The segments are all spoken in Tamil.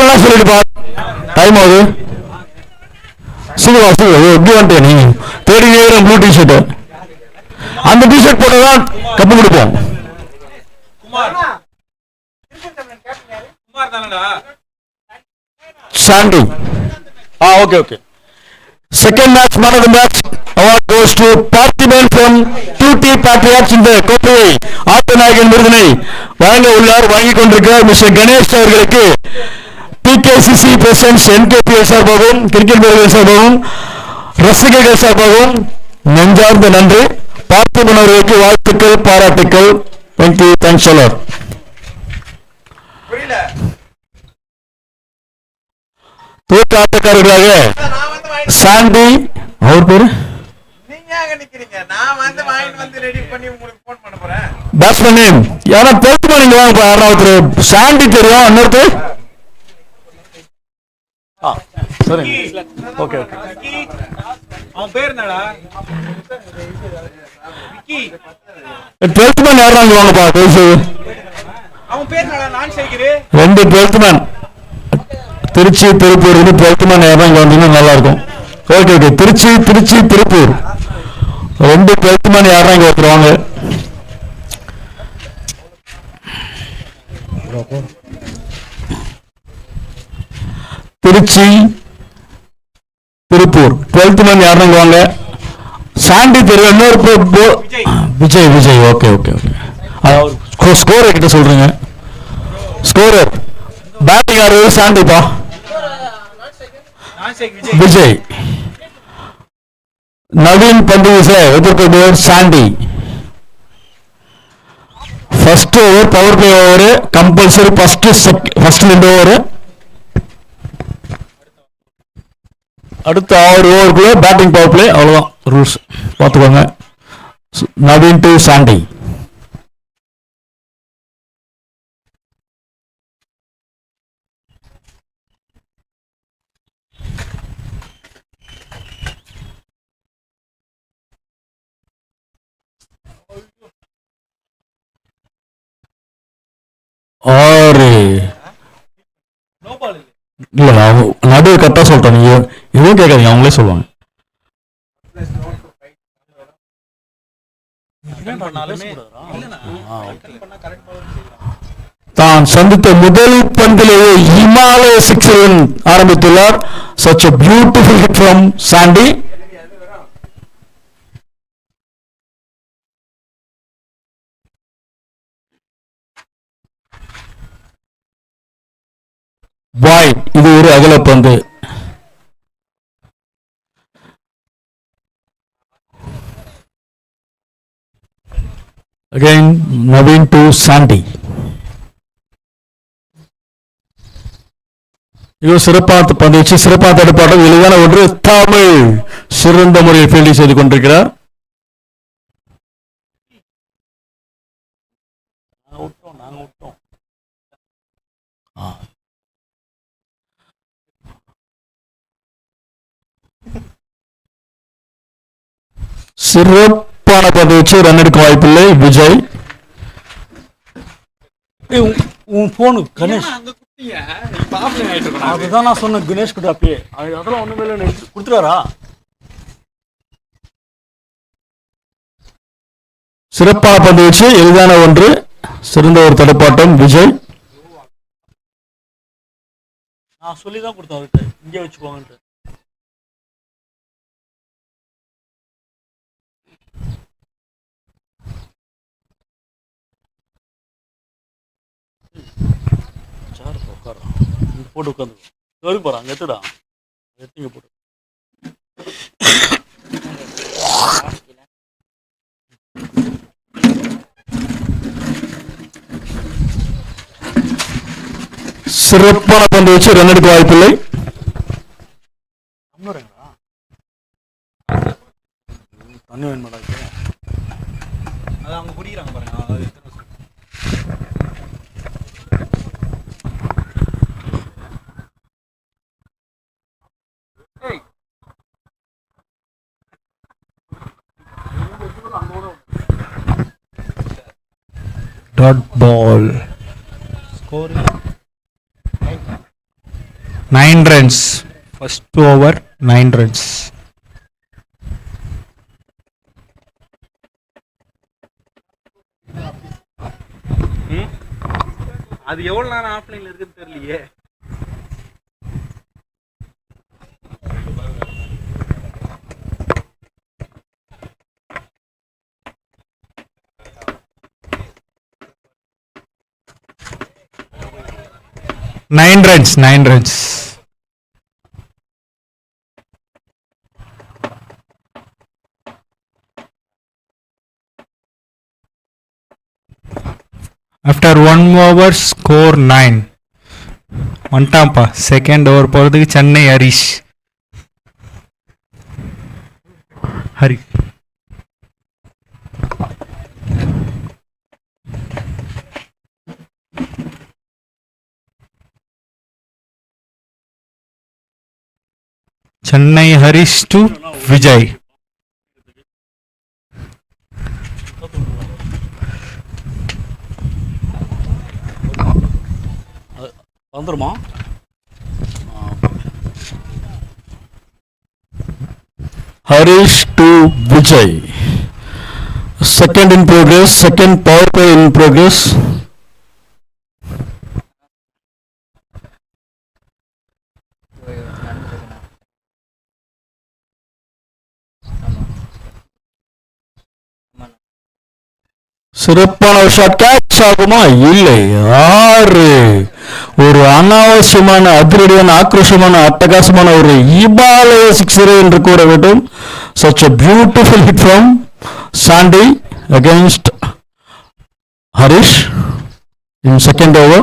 சொல்லலாம் சொல்லிடுப்பா, டைம் ஆகுது. சீக்கிரம் சீக்கிரம் எப்படி வந்துட்டே நீ தேடி நேரம் ப்ளூ டிஷர்ட், அந்த டிஷர்ட் போட்டதான் கப்பு கொடுப்போம். Sandy. Okay okay. Second match, man of the match award goes to Parthiban from 2T Patriots இந்த கோப்பையை ஆட்டநாயகன் விருதினை வழங்க உள்ளார். வாங்கிக் கொண்டிருக்கிறார் மிஸ்டர் கணேஷ் அவர்களுக்கு PKCC பிரசிடென்ட்ஸ் NKPL சார்பாகவும் கிரிக்கெட் வீரர்கள் சார்பாகவும் ரசிகர்கள் சார்பாகவும் நெஞ்சார்ந்த நன்றி. பார்த்திபன் அவர்களுக்கு வாழ்த்துக்கள், பாராட்டுக்கள். Thank you, thanks a lot. தூக்க ஆட்டக்காரர்களாக சாண்டி, அவர் பேரு பேட்ஸ்மேன் நேம் யாரா பேட்ஸ்மேன் நீங்க வாங்க. யாராவது சாண்டி தெரியும், இன்னொருத்தர் சரி ஓகே ஓகே. அவன் பேர் என்னடா? விக்கி. பேட்ஸ்மேன் யாராங்க வாங்கப்பா பேசு. அவன் பேர் என்னடா? நான் சேகர். ரெண்டு பேட்ஸ்மேன் திருச்சி திருப்பூர், இது 12th மேன் யாரும் இங்க வந்தீங்கன்னா நல்லா இருக்கும். Okay okay. திருச்சி திருப்பூர் ரெண்டு 12th மேன் யாரும் இங்க வந்துருவாங்க. திருச்சி திருப்பூர் 12th மேன் யாரும் இங்க வாங்க. சாண்டி தெரியும், இன்னொரு Vijay. Okay okay okay. Score கிட்ட சொல்றீங்க. ஸ்கோரர் பேட்டிங் யாரு? சாண்டிப்பா. விஜய். நவீன் பந்து எதிர்ப்பு Sandy. First over power play over compulsory. First 2 over. அடுத்த 6 ஓவருக்குள்ள பேட்டிங் பவர் பிளே, அவ்வளவுதான் ரூல்ஸ் பார்த்துக்கோங்க. Naveen to Sandy. ஆறு இல்ல, நடுவு கரெக்டா சொல்றேன். நீங்க எதுவும் கேட்காதீங்க, அவங்களே சொல்லுவாங்க. தான் சந்தித்த முதல் பந்திலேயே இமாலய 6 ரன் ஆரம்பித்துள்ளார். such a beautiful hit from Sandy. பாய், இது ஒரு அகலப்பந்து. Again, Naveen to Sandy. இது சிறப்பாக பந்து வச்சு சிறப்பாக தடுப்பாட்டம். எளிதான ஒன்று. தமிழ் சிறந்த முறையில் ஃபீல்டிங் செய்து கொண்டிருக்கிறார். சிறப்பான பந்து வச்சு ரன் எடுக்க வாய்ப்பில்லை. விஜய். உன் போனு கணேஷ், அதுதான் நான் சொன்னேன். கணேஷ் கிட்ட அப்பயே அதெல்லாம் ஒண்ணுமே இல்லை, கொடுத்துட்டாரா? சிறப்பான பந்து வச்சு எளிதான ஒன்று, சிறந்த ஒரு தடுப்பாட்டம். விஜய். நான் சொல்லிதான் கொடுத்தேன் அவர்கிட்ட, இங்கே வச்சுக்கோங்கன்ட்டு. போட்டு உட்காந்து சரி போறான். அங்க எத்துடா, எத்திங்க போட்டு. சிறப்பான பந்து வச்சு ரன் எடுக்க வாய்ப்பில்லை. தண்ணி வேணும் மேடம். அது அவங்க குடிக்கிறாங்க பாருங்க. dot ball. Score 9 runs. First over 9 runs. அது எவ்வளவு நேரம் ஆஃப்லைன்ல இருக்குன்னு தெரியலையே. Nine runs. After 1 over, score 9. வந்துட்டான்ப்பா second over போகிறதுக்கு சென்னை ஹரிஷ். சென்னை ஹரிஷ் டு விஜய். வந்துருமா? Harish to Vijay. Second in progress. Second power play in progress. சிறப்பான ஒரு ஷாட். கேட்ச் ஆகுமா? இல்லை. 6. ஒரு அனாவசியமான அதிரடியான ஆக்ரோஷமான அட்டகாசமான ஒரு இபாலய சிக்ஸர் என்று கூற வேண்டும். such a beautiful hit from Sandy against Harish in second over.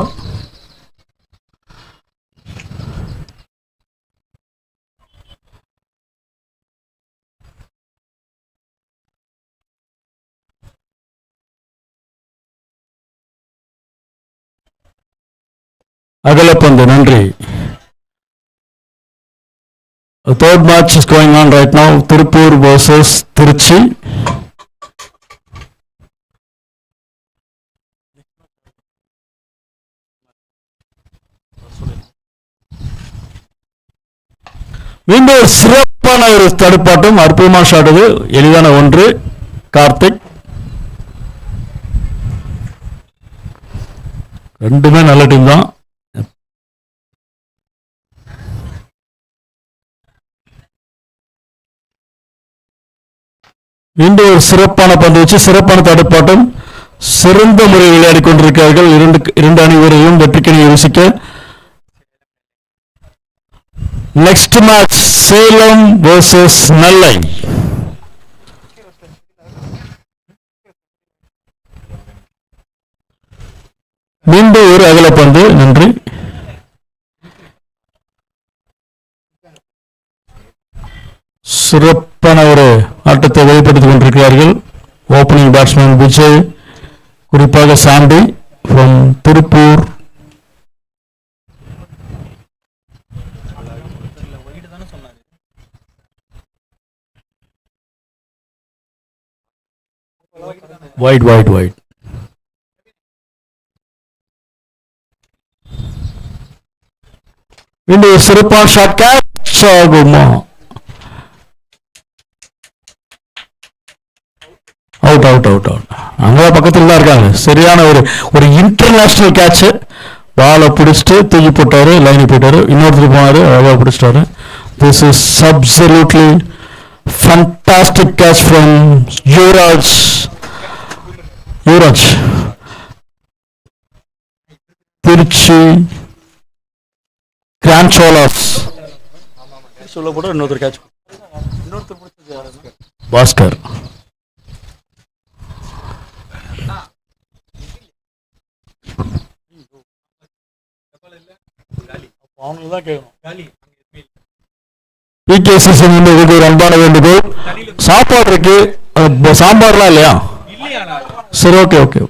அகலப்பந்து. நன்றி. A third match is going on right now. Tirupur versus Tiruchi. மீண்டும் ஒரு சிறப்பான ஒரு தடுப்பாட்டம். அற்புதமான ஷாட். இது எளிதான ஒன்று. கார்த்திக் ரெண்டுமே நல்ல டீம் தான். மீண்டும் ஒரு சிறப்பான பந்து வச்சு சிறப்பான தடுப்பாட்டம். சிறந்த முறையில் விளையாடி கொண்டிருக்கிறார்கள் இரண்டு அணி வீரர்களும் வெற்றிக்கணியை ருசிக்க. நெக்ஸ்ட் மேட்ச் சேலம் வர்சஸ் நெல்லை. மீண்டும் ஒரு அகலப்பந்து. நன்றி. சிறப்பான ஒரு ஆட்டத்தை வெளிப்படுத்திக் கொண்டிருக்கிறார்கள் ஓப்பனிங் பேட்ஸ்மேன் விஜய், குறிப்பாக சாண்டி ஃப்ரம் திருப்பூர். வைட் மீண்டும் சிறப்பான ஷாட். கேட்ச் ஆகுமா? அவுட். அங்கே பக்கத்தில் தான் இருக்காங்க. சரியான ஒரு இன்டர்நேஷனல் கேட்ச். பாலை பிடிச்சிட்டு தூக்கி போட்டாரு, லைனு போயிட்டாரு, இன்னொருத்தர் போனாரு, அழகாக பிடிச்சிட்டாரு. This is absolutely fantastic catch from Yuvraj. Trichy grand Cholas சொல்ல கூட இன்னொருத்தர் கேட்ச். பாஸ்கர். ஒரு அன்பான வேண்டுகோள். சாப்பாடு இருக்கு, சாம்பார்லாம் இல்லையா? சரி, ஓகே.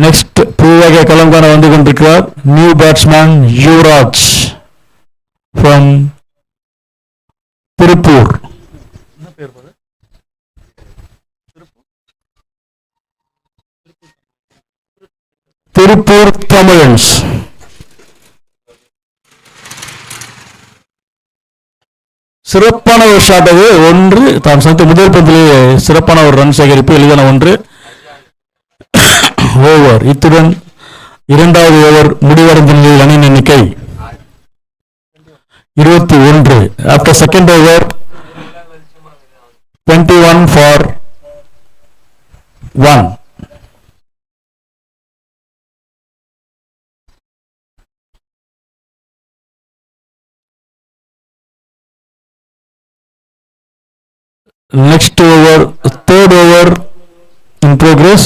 நெக்ஸ்ட் பூவகை களம் காண வந்து கொண்டிருக்கிறார் new batsman Yuvaraj from Tiruppur. Tiruppur Tamilans. சிறப்பான ஒரு ஷாட் அது. ஒன்று தாம் சந்தித்த முதல் பந்திலே சிறப்பான ஒரு ரன் சேகரிப்பு, எளிதான ஒன்று. ஓவர். இத்துடன் இரண்டாவது ஓவர் முடிவடைந்த நிலையில் அணியின் எண்ணிக்கை 21. After second over 21 for 1. Next over, third over in progress.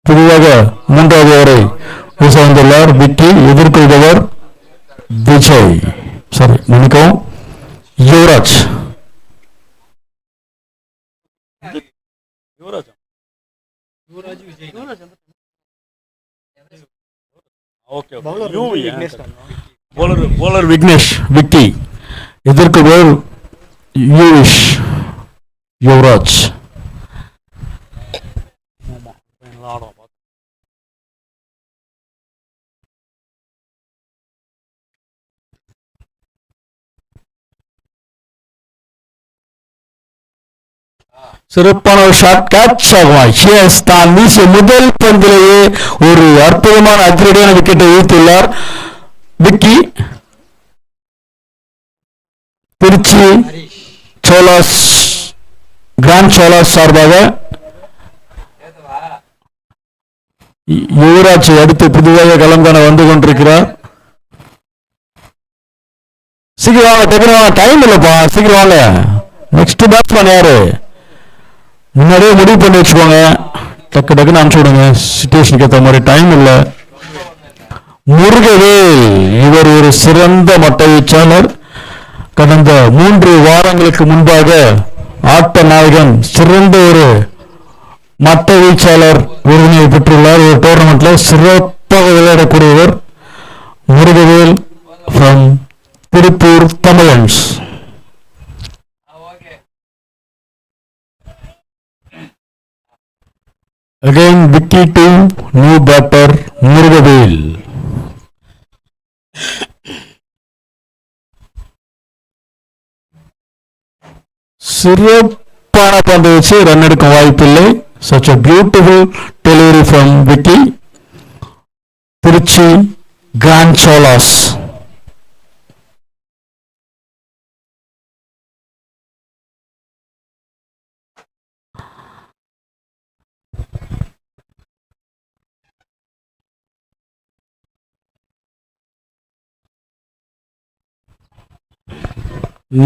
புதிதாக மூன்றாவது ஓவரை வீசவந்துள்ளார் விக்கி. எதிர்கொள்பவர் விஜய், சாரி மன்னிக்கவும், யுவராஜ். போலர் விக்னேஷ் விக்கி. எதிர்கொள்பவர் யூவிஷ் யுவராஜ். சிறப்பான ஒரு ஷாட், கேட்ச் ஆகுமா? எஸ், தான் வீசிய முதல் பந்திலேயே ஒரு அற்புதமான அதிரடியான விக்கெட்டை வீழ்த்தியுள்ளார் விக்கி. திருச்சி சோலாஸ், கிராண்ட் சோலாஸ் சார்பாக யுவராஜ் அடுத்து புதிதாக களம் காண வந்து கொண்டிருக்கிறார். சீக்கிரம் வாங்க, டக்குனு வாங்க, டைம் இல்லப்பா, சீக்கிரம் வாங்க. நெக்ஸ்ட் பேட்ஸ்மேன் யாரு? முன்னாடியே முடிவு பண்ணி வச்சுக்கோங்க, டக்கு டக்குன்னு அனுப்பிச்சு விடுங்க, சிச்சுவேஷனுக்கு ஏற்ற மாதிரி. டைம் இல்லை. முருகவேல், இவர் ஒரு சிறந்த மட்ட வீச்சாளர். கடந்த 3 வாரங்களுக்கு முன்பாக ஆட்ட நாயகன் சிறந்த ஒரு மட்ட வீச்சாளர் விருதினை பெற்றுள்ளார். ஒரு டோர்னமெண்ட்ல சிறப்பாக விளையாடக்கூடியவர் Murugavel from Tiruppur Tamizhans. Again Vicky to new batter Murugavel. சிறப்பான பந்து வச்சு ரன் எடுக்க வாய்ப்பில்லை. Such a beautiful delivery from Vicky. Trichy grand Cholas.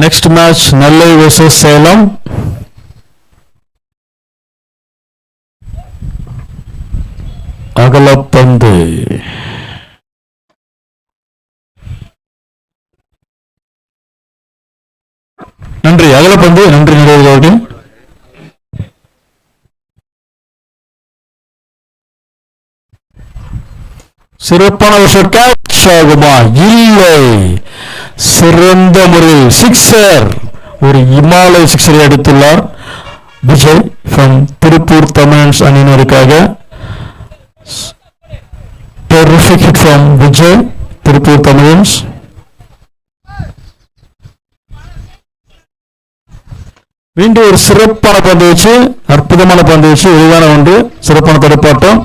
Next match Nellai versus Salem. அகலப்பந்து. நன்றி அகலப்பந்து, நன்றி நிறைவேறுவர்கள். சிறப்பான ஒரு கேட்ச் ஆகுமா? இல்லை, சிறந்த முறையில் சிக்ஸர், ஒரு இமாலய சிக்ஸரை எடுத்துள்ளார் விஜய் ஃப்ரம் திருப்பூர் தமிழன்ஸ் அணியினருக்காக. Terrific hit from Vijay, Tiruppur Tamizhans. மீண்டும் ஒரு சிறப்பான பந்து வச்சு, அற்புதமான பந்து வச்சு, எளிதான ஒன்று, சிறப்பான தடுப்பாட்டம்.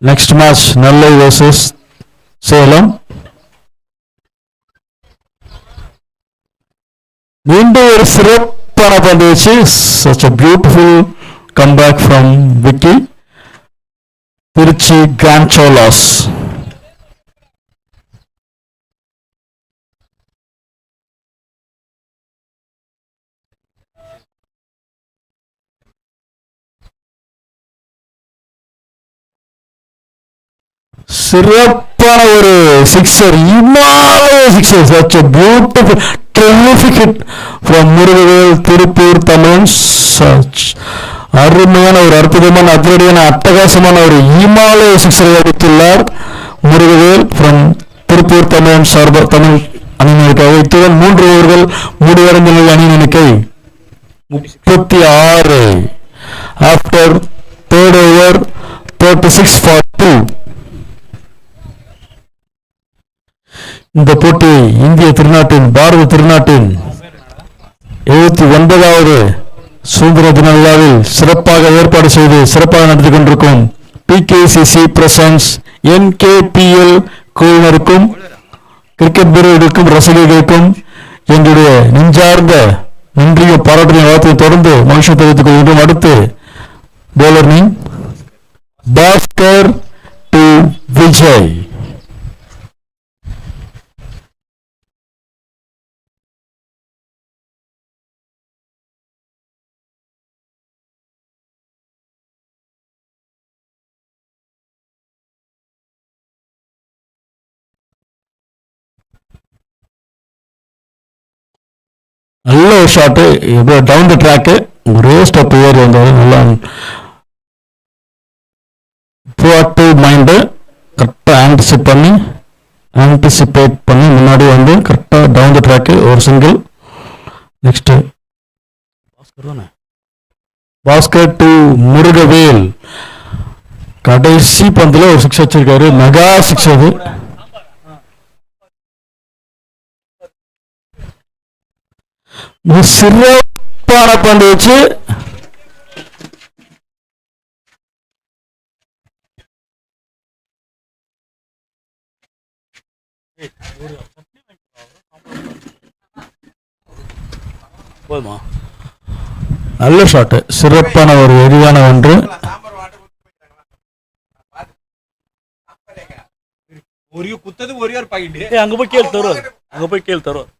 Next match Nellai versus Salem. மீண்டும் ஒரு சிறப்பான பந்து வச்சு, such a beautiful comeback from Vicky. Trichy grand Cholas. சிறப்பான ஒரு சிக்ஸர், இமாலய sixer, such a beautiful terrific hit from Murugavel Tiruppur Tamilans. அருமையான ஒரு அற்புதமான அதிரடியான அட்டகாசமான ஒரு இமாலய சிக்ஸரை அடித்துள்ளார் முருகவேல் ஃப்ரம் திருப்பூர் தமிழ் சார்ப தமிழ் அணியினருக்காக. இத்துடன் 3 ஓவர்கள் முடிவடைந்த நிலையில் அணியின் எண்ணிக்கை 36. After 3rd over 36 for 2. இந்த போட்டி இந்திய திருநாட்டின் பாரத திருநாட்டின் 79வது சுதந்திர தின விழாவில் சிறப்பாக ஏற்பாடு செய்து சிறப்பாக நடத்தி கொண்டிருக்கும் PKCC பிரசன்ஸ் NKPL குழுவினருக்கும் கிரிக்கெட் வீரர்களுக்கும் ரசிகர்களுக்கும் எங்களுடைய நெஞ்சார்ந்த நன்றியும் பாராட்டின வார்த்தையை தொடர்ந்து மகிழ்ச்சி தெரிவித்துக் கொள்கின்றோம். அடுத்து bowler name Bhaskar to Vijay. நல்ல ஒரு ஷாட்டு, இப்போ டவுன் த ட்ராக்கு ஒரே ஸ்டெப் ஏறி வந்தாரு. நல்லா ப்ரோஆக்டிவ் மைண்டு கரெக்டாக ஆன்டிசிபேட் பண்ணி முன்னாடி வந்து கரெக்டாக டவுன் த ட்ராக்கு ஒரு single. Next Bhaskar to Murugavel. கடைசி பந்தில் ஒரு சிக்ஸ் வச்சிருக்காரு, மெகா சிக்ஸ் அது. சிறப்பான பந்து வச்சு போதுமா, நல்ல ஷாட்டு, சிறப்பான ஒரு எளிதான ஒன்று. ஒரே குத்தது ஒரே ஒரு பாக்கெட். அங்க போய் கேள் தருவார்.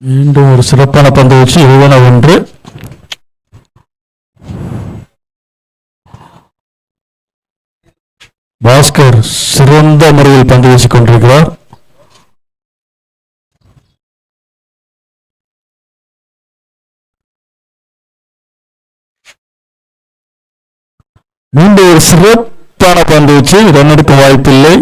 மீண்டும் ஒரு சிறப்பான பந்து வச்சு எளிதான ஒன்று. பாஸ்கர் சிறந்த முறையில் பந்து வீசிக் கொண்டிருக்கிறார். மீண்டும் ஒரு சிறப்பான பந்து வச்சு ரன் எடுக்க வாய்ப்பில்லை.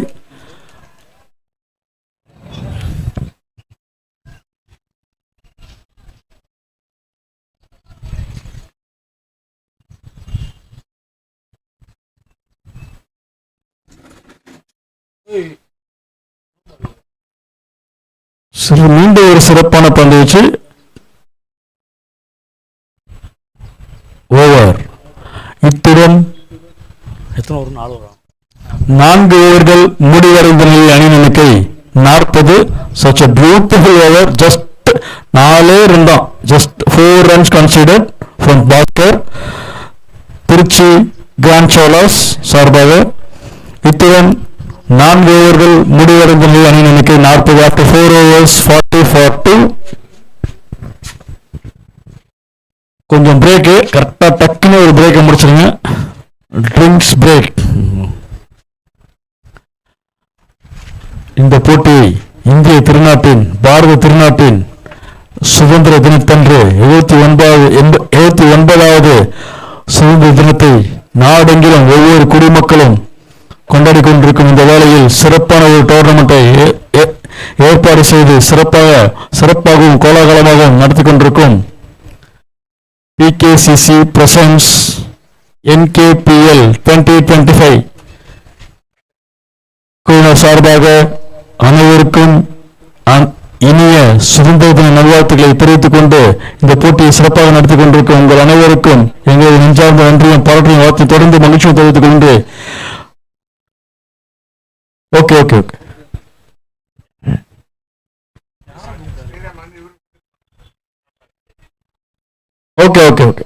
மீண்டும் ஒரு சிறப்பான பந்து வச்சு ஓவர். இத்துடன் 4 ஓவர்கள் முடிவடைந்த நிலையில் அணி எண்ணிக்கை 40. such a beautiful over. just 4 run, just 4 runs considered from Bhaskar Trichy grand Cholas சார்பாக. இத்துடன் 4 ஓவர்கள் முடிவடைந்த நிலையில் அணி எண்ணிக்கை 40. after 4 overs 40-42. கொஞ்சம் பிரேக்கு கரெக்டா டக்குன்னு ஒரு பிரேக்கை முடிச்சிருங்க. Drinks break. இந்த போட்டியை இந்திய திருநாட்டின் பாரத திருநாட்டின் சுதந்திர தினத்தன்று 79வது சுதந்திர தினத்தை நாடெங்கிலும் ஒவ்வொரு குடிமக்களும் கொண்டாடி கொண்டிருக்கும் இந்த வேளையில் சிறப்பான ஒரு டோர்னமெண்ட்டை ஏற்பாடு செய்து சிறப்பாகவும் கோலாகலமாகவும் நடத்தி கொண்டிருக்கும் PKCC பிரசன்ஸ் NKPL 2025 குழுவினர் சார்பாக அனைவருக்கும் இனிய சுதந்திர தின நல்வாழ்த்துக்களை தெரிவித்துக் கொண்டு இந்த போட்டியை சிறப்பாக நடத்தி கொண்டிருக்கும் உங்கள் அனைவருக்கும் எங்களது நெஞ்சார்ந்த நன்றியும் பாராட்டியும் வாழ்த்து தொடர்ந்து மகிழ்ச்சியும் தெரிவித்துக் கொண்டு okay okay okay okay okay okay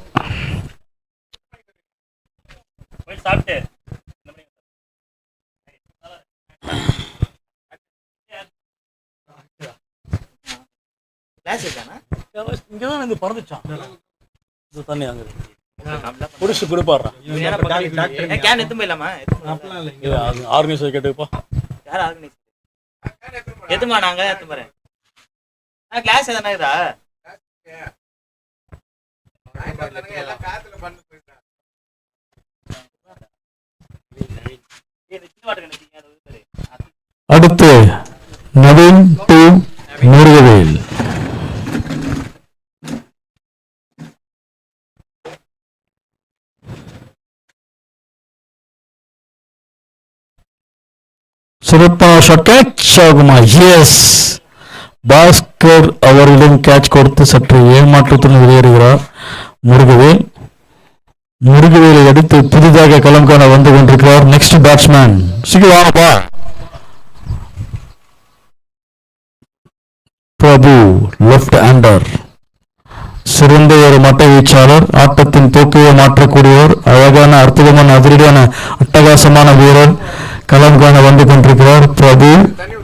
இங்கதான் வந்து பறந்துச்சான் தண்ணி அங்க குடிச்சு குடிப்பாடுறான் ஆர்கனைசர் கேட்டுப்பா யார் ஆர்கனைசர் எதுமா நாங்க எத்து போறேன் கிளாஸ் எதனா இதா அடுத்து நவீன் டு முருகவேல். சிறப்பான ஷாட், கேட்ச் ஆகுமா? எஸ், பாஸ்கர் அவர்களிடம் கேட்ச் கொடுத்து சற்று ஏமாற்றத்துடன் வெளியேறுகிறார் முருகவேல். முருகவேலை அடுத்து புதிதாக களம் காண வந்து கொண்டிருக்கிறார் நெக்ஸ்ட் பேட்ஸ்மேன். சிக்குவானப்பா பிரபு, லெப்ட் ஹேண்டர், சிறந்த ஒரு மட்டை வீச்சாளர், ஆட்டத்தின் போக்கையை மாற்றக்கூடியவர், அழகான அற்புதமான அதிரடியான அட்டகாசமான வீரர் களம் காண வந்து கொண்டிருக்கிறார் பிரபு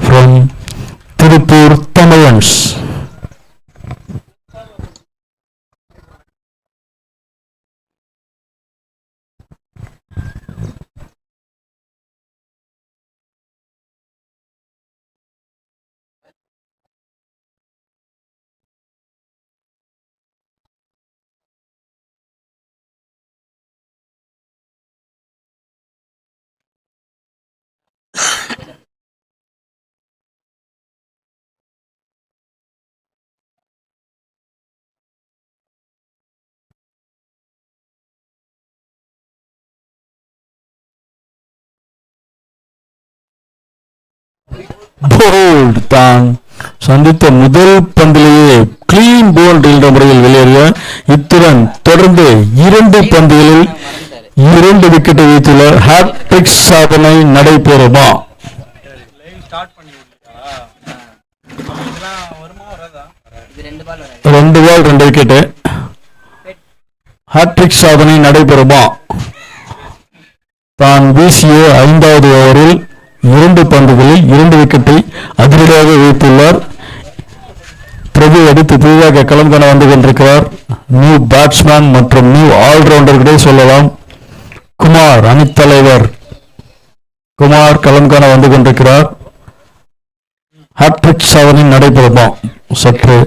ஃப்ரம் திருப்பூர் தமிழன்ஸ். போல்ட் தான் சந்தித்த முதல் பந்திலேயே கிளீன் போல்ட் என்ற முறையில் வெளியேறிய. இத்துடன் தொடர்ந்து 2 பந்துகளில் 2 விக்கெட்டை வைத்துள்ளார். ஹாட்ரிக் சாதனை நடைபெறுமா? ஸ்டார்ட் பண்ணி விட்டுட்டா இதெல்லாம் வருமா வராதா? இது 2 பால் வராது. 2 பால் 2 விக்கெட்டு. ஹாட்ரிக் சாதனை நடைபெறுமா? தான் வீசிய 5வது ஓவரில் 2 பந்துகளில் 2 விக்கெட்டை அதிரடியாக வைத்துள்ளார் பிரபு. அடுத்து புதிதாக களம் காண வந்து கொண்டிருக்கிறார் நியூ பேட்ஸ்மேன் மற்றும் நியூ ஆல்ரவுண்டர்களே சொல்லலாம். குமார், அணித்தலைவர் குமார் களம் காண வந்து கொண்டிருக்கிறார். ஹாட்ரிக் சாதனை நடைபெறுமா? சற்று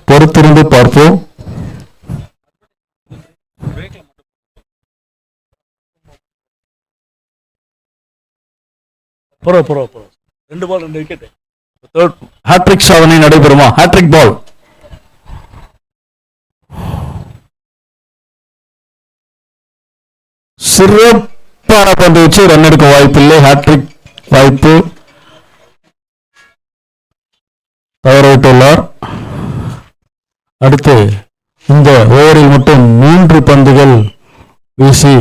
பொறுத்திருந்து பார்ப்போம். புறோ 2 பால் 2 விக்கெட். ஹாட்ரிக் சாதனை நடைபெறுமா? ஹாட்ரிக் பால். சிறப்பான பந்து வச்சு ரன் எடுக்க வாய்ப்பில்லை. ஹாட்ரிக் வாய்ப்பு தவறவிட்டுள்ளார். அடுத்து இந்த ஓவரில் மட்டும் 3 பந்துகள் வீசி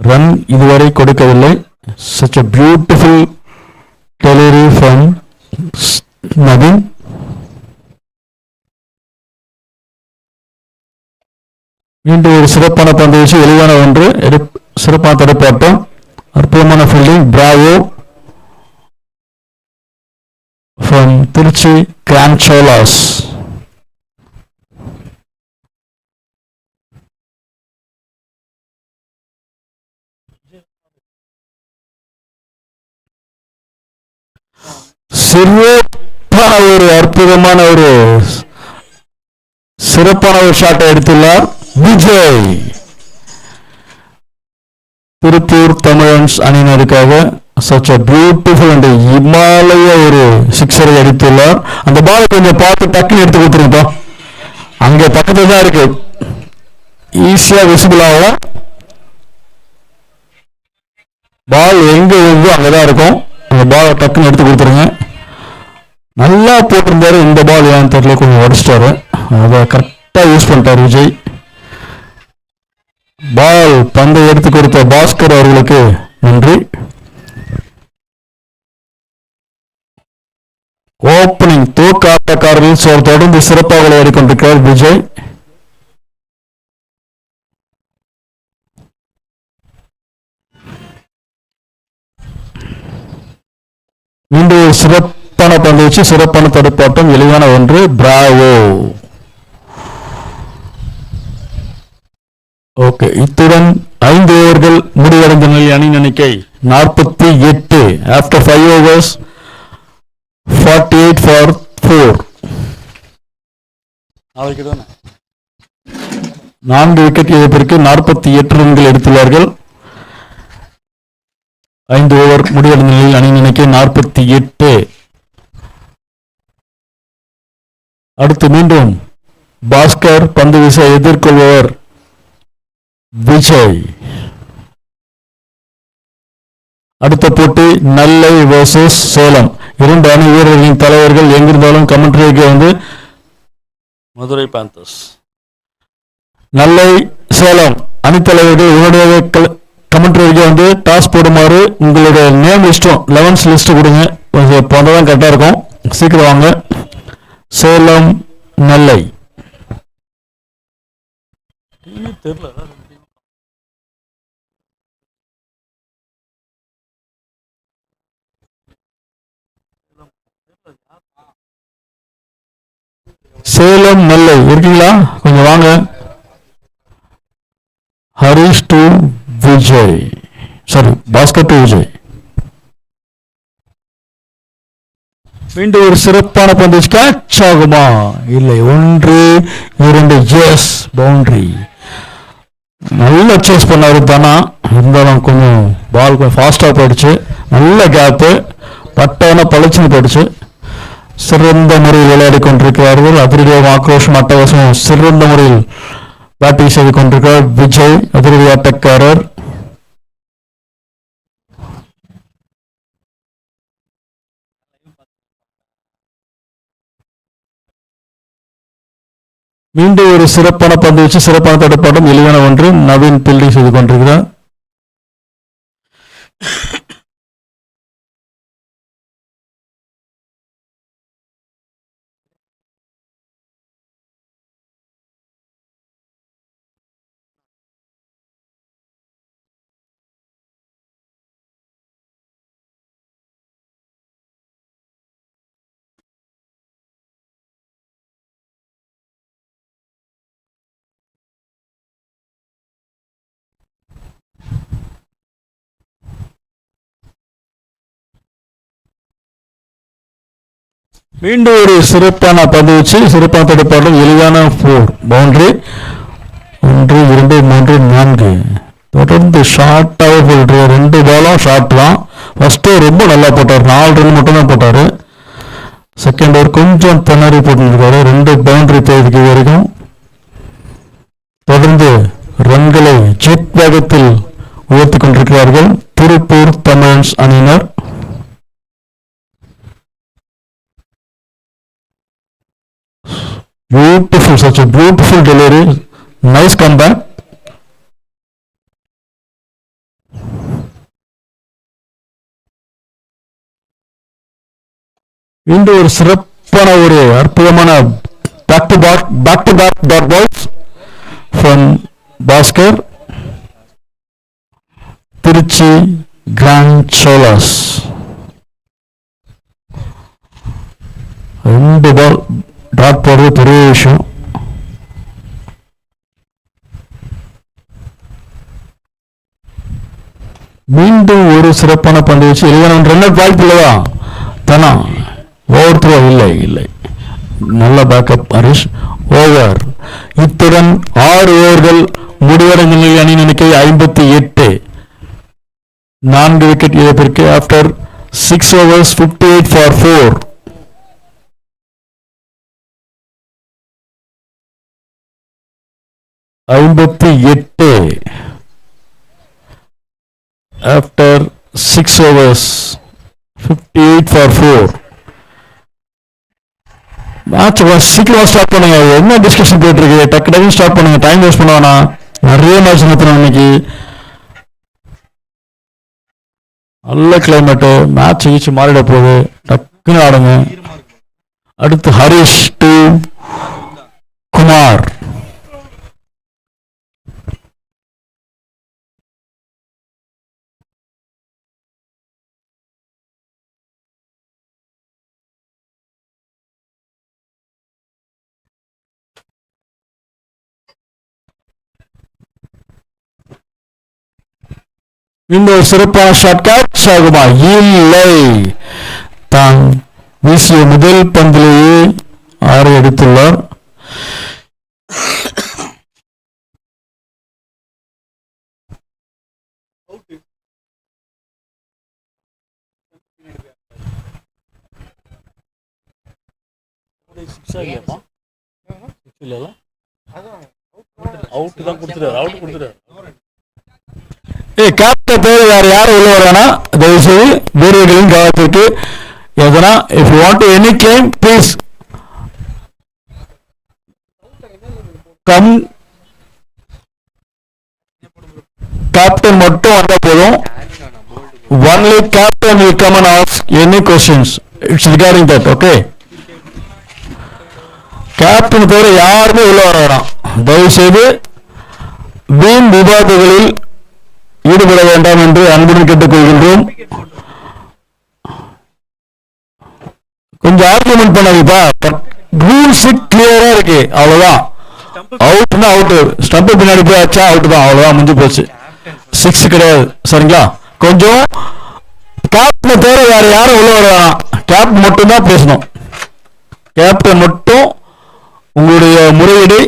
ரன் இதுவரை கொடுக்கவில்லை. such a beautiful delivery from Naveen. மீண்டும் ஒரு சிறப்பான பந்து வீச்சு, எளிதான ஒன்று, சிறப்பான தடுப்பாட்டம், அற்புதமான fielding. Bravo from Trichy Grand Cholas. சிறப்பான ஒரு அற்புதமான ஒரு சிறப்பான ஒரு ஷாட்டை எடுத்துள்ளார் Vijay. Tiruppur Tamizhans அணியினருக்காக such a beautiful and இமாலய ஒரு சிக்ஸரை அடித்துள்ளார். அந்த பால் கொஞ்சம் பார்த்து டக்குன்னு எடுத்து கொடுத்துருங்க. அங்க பக்கத்துல தான் இருக்கு, ஈஸியா விசிபிள் ஆகலாம். பால் எங்க வருதோ அங்கதான் இருக்கும். அந்த பால் டக்குன்னு எடுத்து கொடுத்துருங்க. நல்லா போட்டிருந்தாரு. இந்த பால் ஏன்னு தெரியல, கொஞ்சம் உடச்சிட்டாரு. அதை கரெக்டா யூஸ் பண்ணிட்டார் விஜய். பால் பந்தை எடுத்து கொடுத்த பாஸ்கர் அவர்களுக்கு நன்றி. ஓப்பனிங் தூக்க ஆட்டக்காரர்கள் தொடர்ந்து சிறப்பாக விளையாடி கொண்டிருக்கிறார் விஜய். மீண்டும் சிறப்பான பந்து வச்சு சிறப்பான தடுப்பாட்டம், எளிதான ஒன்று. பிராவோ. ஓகே, இத்துடன் 5 ஓவர்கள் முடிவடைந்த நிலையில் அணி எண்ணிக்கை 48. After 5 overs 48 for 4. 4 விக்கெட் இழப்பிற்கு 48 ரன்கள் எடுத்துள்ளார்கள். 5 ஓவர் முடிவடைந்த நிலையில் அணியின் எண்ணிக்கை 48. அடுத்து மீண்டும் பாஸ்கர் பந்து வீச எதிர்கொள்பவர் விஜய். அடுத்த போட்டி நெல்லை வர்சஸ் சேலம். 2 அணி வீரர்களின் தலைவர்கள் எங்கிருந்தாலும் கமெண்ட்ரிக்கு வந்து மதுரை பேந்தர்ஸ். நெல்லை சேலம் அணித்தலைவர்கள் உடனடியாக கமெண்ட்ரிக்கு வந்து டாஸ் போடுமாறு உங்களுடைய நேம் லிஸ்ட்டும் 11 லிஸ்ட் கொடுங்க. கொஞ்சம் போனதான் கரெக்டாக இருக்கும். சீக்கிரம் வாங்க. சேலம் நெல்லை. சேலம் நெல்லை இருக்கீங்களா? கொஞ்சம் வாங்க. Harish to Vijay, sorry Bhaskar to Vijay. மீண்டும் ஒரு சிறப்பான பந்து கேட்ச் ஆகுமா? இல்லை. 1, 2 எஸ் பவுண்டரி. நல்ல சேஸ் பண்ணாரு தானா, இருந்தாலும் கொஞ்சம் பால் கொஞ்சம் ஃபாஸ்டா போயிடுச்சு. நல்ல கேப்பு, பட்டான பளிச்சுன்னு போயிடுச்சு. சிறந்த முறையில் விளையாடி கொண்டிருக்கிறார்கள். அதிரடியாக ஆக்ரோஷம் அட்டகாசம் சிறந்த முறையில் பேட்டிங் செய்து கொண்டிருக்கிறார் விஜய், அதிரடி ஆட்டக்காரர். மீண்டும் ஒரு சிறப்பான பந்து வச்சு சிறப்பான தடுப்பாட்டம் எளிதான ஒன்று. நவீன் பில்டிங் செய்து கொண்டிருக்கிறார். மீண்டும் ஒரு சிறப்பான பந்து வச்சு சிறப்பான தடுப்பாட்டம் எளிதான 4 பவுண்டரி. 1, 2, 3, 4 தொடர்ந்து ஷார்ட்டாக போட்டு 2 பாலும் ஷார்ட் தான். ஃபர்ஸ்ட் ரொம்ப நல்லா போட்டார், 4 ரன் மட்டும் தான் போட்டாரு. செகண்ட் ஓவர் கொஞ்சம் திணறி போட்டுருக்காரு. 2 பவுண்டரி தேதிக்கு வரைக்கும் தொடர்ந்து ரன்களை ஜெட் வேகத்தில் உயர்த்தி கொண்டிருக்கிறார்கள் திருப்பூர் தமிழன்ஸ் அணியினர். Beautiful, such a beautiful delivery. Nice comeback. இந்த ஒரு சிறப்பான ஒரு அற்புதமான back to back dot balls from Bhaskar. Trichy grand Cholas 2 ball dot போடுறது பெரிய விஷயம். மீண்டும் ஒரு சிறப்பான பந்து வச்சு எளிதான ரன் அவுட் வாய்ப்பு இல்லவா தானா? ஓவர் த்ரோ இல்லை. நல்ல பேக்கப் ஹரிஷ். ஓவர். இத்துடன் 6 ஓவர்கள் முடிவடைந்த நிலையில் அணி எண்ணிக்கை 58. 4 விக்கெட் இழப்பிற்கு after 6 overs 58 for 4. After 6 overs 58 for 4. Match சீக்கிரமா ஸ்டார்ட் பண்ணுங்க. என்ன டிஸ்கஷன் போயிட்டு இருக்கு? டக்கு ஸ்டார்ட் பண்ணுங்க. டைம் வேஸ்ட் பண்ணுவானா? நிறைய மேட்ச் நடத்தணும் இன்னைக்கு. நல்ல கிளைமேட்டு, மேட்ச் ஈச்சு மாறிட போகுது. டக்குன்னு ஆடுங்க. அடுத்து ஹரிஷ் டு குமார். இந்த சிறப்பான ஷாட் கேட்ச் ஆகுமா? இல்லை. தான் வீசிய முதல் பந்திலேயே 6 எடுத்துள்ளார். சிக்ஸா இல்லையாப்பா? சிக்ஸ் இல்லைல்ல? அவுட் தான் கொடுத்துட்டாரு, அவுட் கொடுத்துட்டாரு. கேப்டன் பேர் வேற யாரும் உள்ள வரானா தயவு செய்து வீரர்களின் கவனத்திற்கு எதனா if you want to any game please come. Captain மட்டும் வந்தா போதும். Only captain will come and ask any questions. It's regarding that, okay? Captain பேர் யாருமே உள்ள வர வேணாம் தயவு செய்து. வீண் விவாதங்களில் ஈடுபட வேண்டாம் என்று அன்புடன் கேட்டுக்கொள்கின்றோம். கொஞ்சம் ஆர்குமெண்ட் பண்ணாதீப்பா. ரூல்ஸ் கிளியரா இருக்கு, அவ்வளவுதான். அவுட்னா அவுட், ஸ்டம்ப் பின்னாடி போய் ஆச்சா அவுட் தான், அவ்வளவுதான், முடிஞ்சு போச்சு. சிக்ஸ் கிடையாது, சரிங்களா? கொஞ்சம் கேப்டன் தவிர வேற யாரும் உள்ள வர வேணாம். கேப்டன் மட்டும் தான் பேசணும். கேப்டன் மட்டும் உங்களுடைய முறையீடை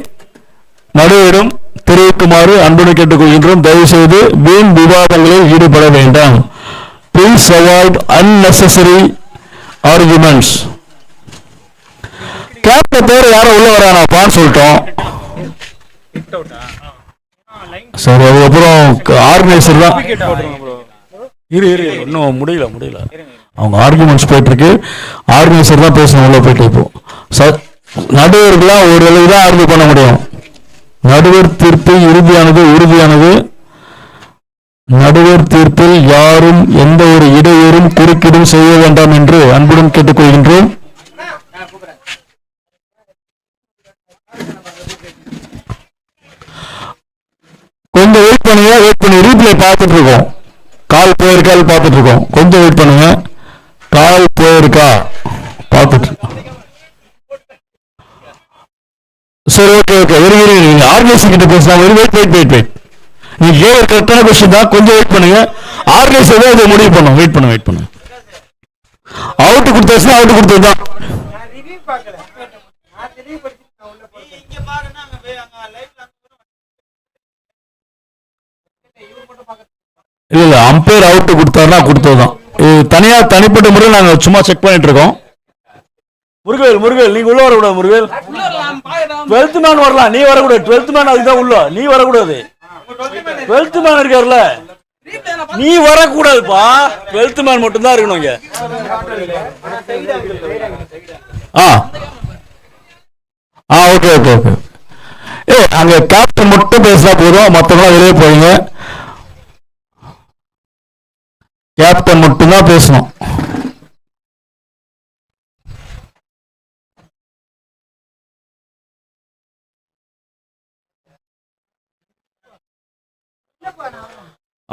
நடுவரிடம் தெரிவிக்குமாறு அன்புடன் கேட்டுக்கொள்கின்றோம். தயவு செய்து வீண் விவாதங்களில் ஈடுபட வேண்டாம். Please avoid unnecessary arguments. Captain தவிர யாரும் உள்ள வரானாப்பான்னு சொல்லிட்டோம். சரி, அதுக்கப்புறம் ஆர்கனைசர் தான். இரு இன்னும் முடியல. அவங்க ஆர்குமெண்ட்ஸ் போயிட்டு இருக்கு. ஆர்கனைசர் தான் பேசணும் உள்ள போயிட்டு. இப்போ நடுவர்களாம் ஒரு அளவு தான் ஆர்கியூ பண்ண முடியும். நடுவர் தீர்ப்பு உறுதியானது. நடுவர் தீர்ப்பில் யாரும் எந்த ஒரு இடையூறும் குறுக்கீடும் செய்ய வேண்டாம் என்று அன்புடன் கேட்டுக்கொள்கின்றோம். கொஞ்சம் வெயிட் பண்ணி ரீப்ளே பார்த்துட்டு இருக்கோம். கால் போயிருக்கால் பார்த்துட்டு இருக்கோம். கொஞ்சம் வெயிட் பண்ணுங்க. கால் போயிருக்கா பார்த்துட்டு. சரி, ஓகே. நீங்க ஆர்கனைசர் கிட்ட பேசலாம். வெயிட். நீங்க கேட்கிற கரெக்டான கொஸ்டின் தான். கொஞ்சம் வெயிட் பண்ணுங்க. ஆர்கனைசர் தான் இதை முடிவு பண்ணும். வெயிட் பண்ணுங்க. அவுட் கொடுத்தாச்சுன்னா அவுட் கொடுத்தது தான். இல்ல அம்பையர் அவுட் கொடுத்தாருன்னா கொடுத்ததுதான். தனிப்பட்ட முறையில் நாங்க சும்மா செக் பண்ணிட்டு இருக்கோம். முருகேல் நீங்க உள்ள வரக்கூடாது. முருகேல் 12th மேன் வரலாம், நீ வரக்கூடாது. 12th மேன் அதுதான் உள்ள, நீ வரக்கூடாது. 12th மேன் இருக்காருல்ல, நீ வரக்கூடாதுப்பா. 12th மேன் மட்டும் தான் இருக்கணும் இங்க. ஓகே. அங்க கேப்டன் மட்டும் பேசினா போதும், மற்றவங்களாம் வெளியே போறீங்க. கேப்டன் மட்டும்தான் பேசணும்.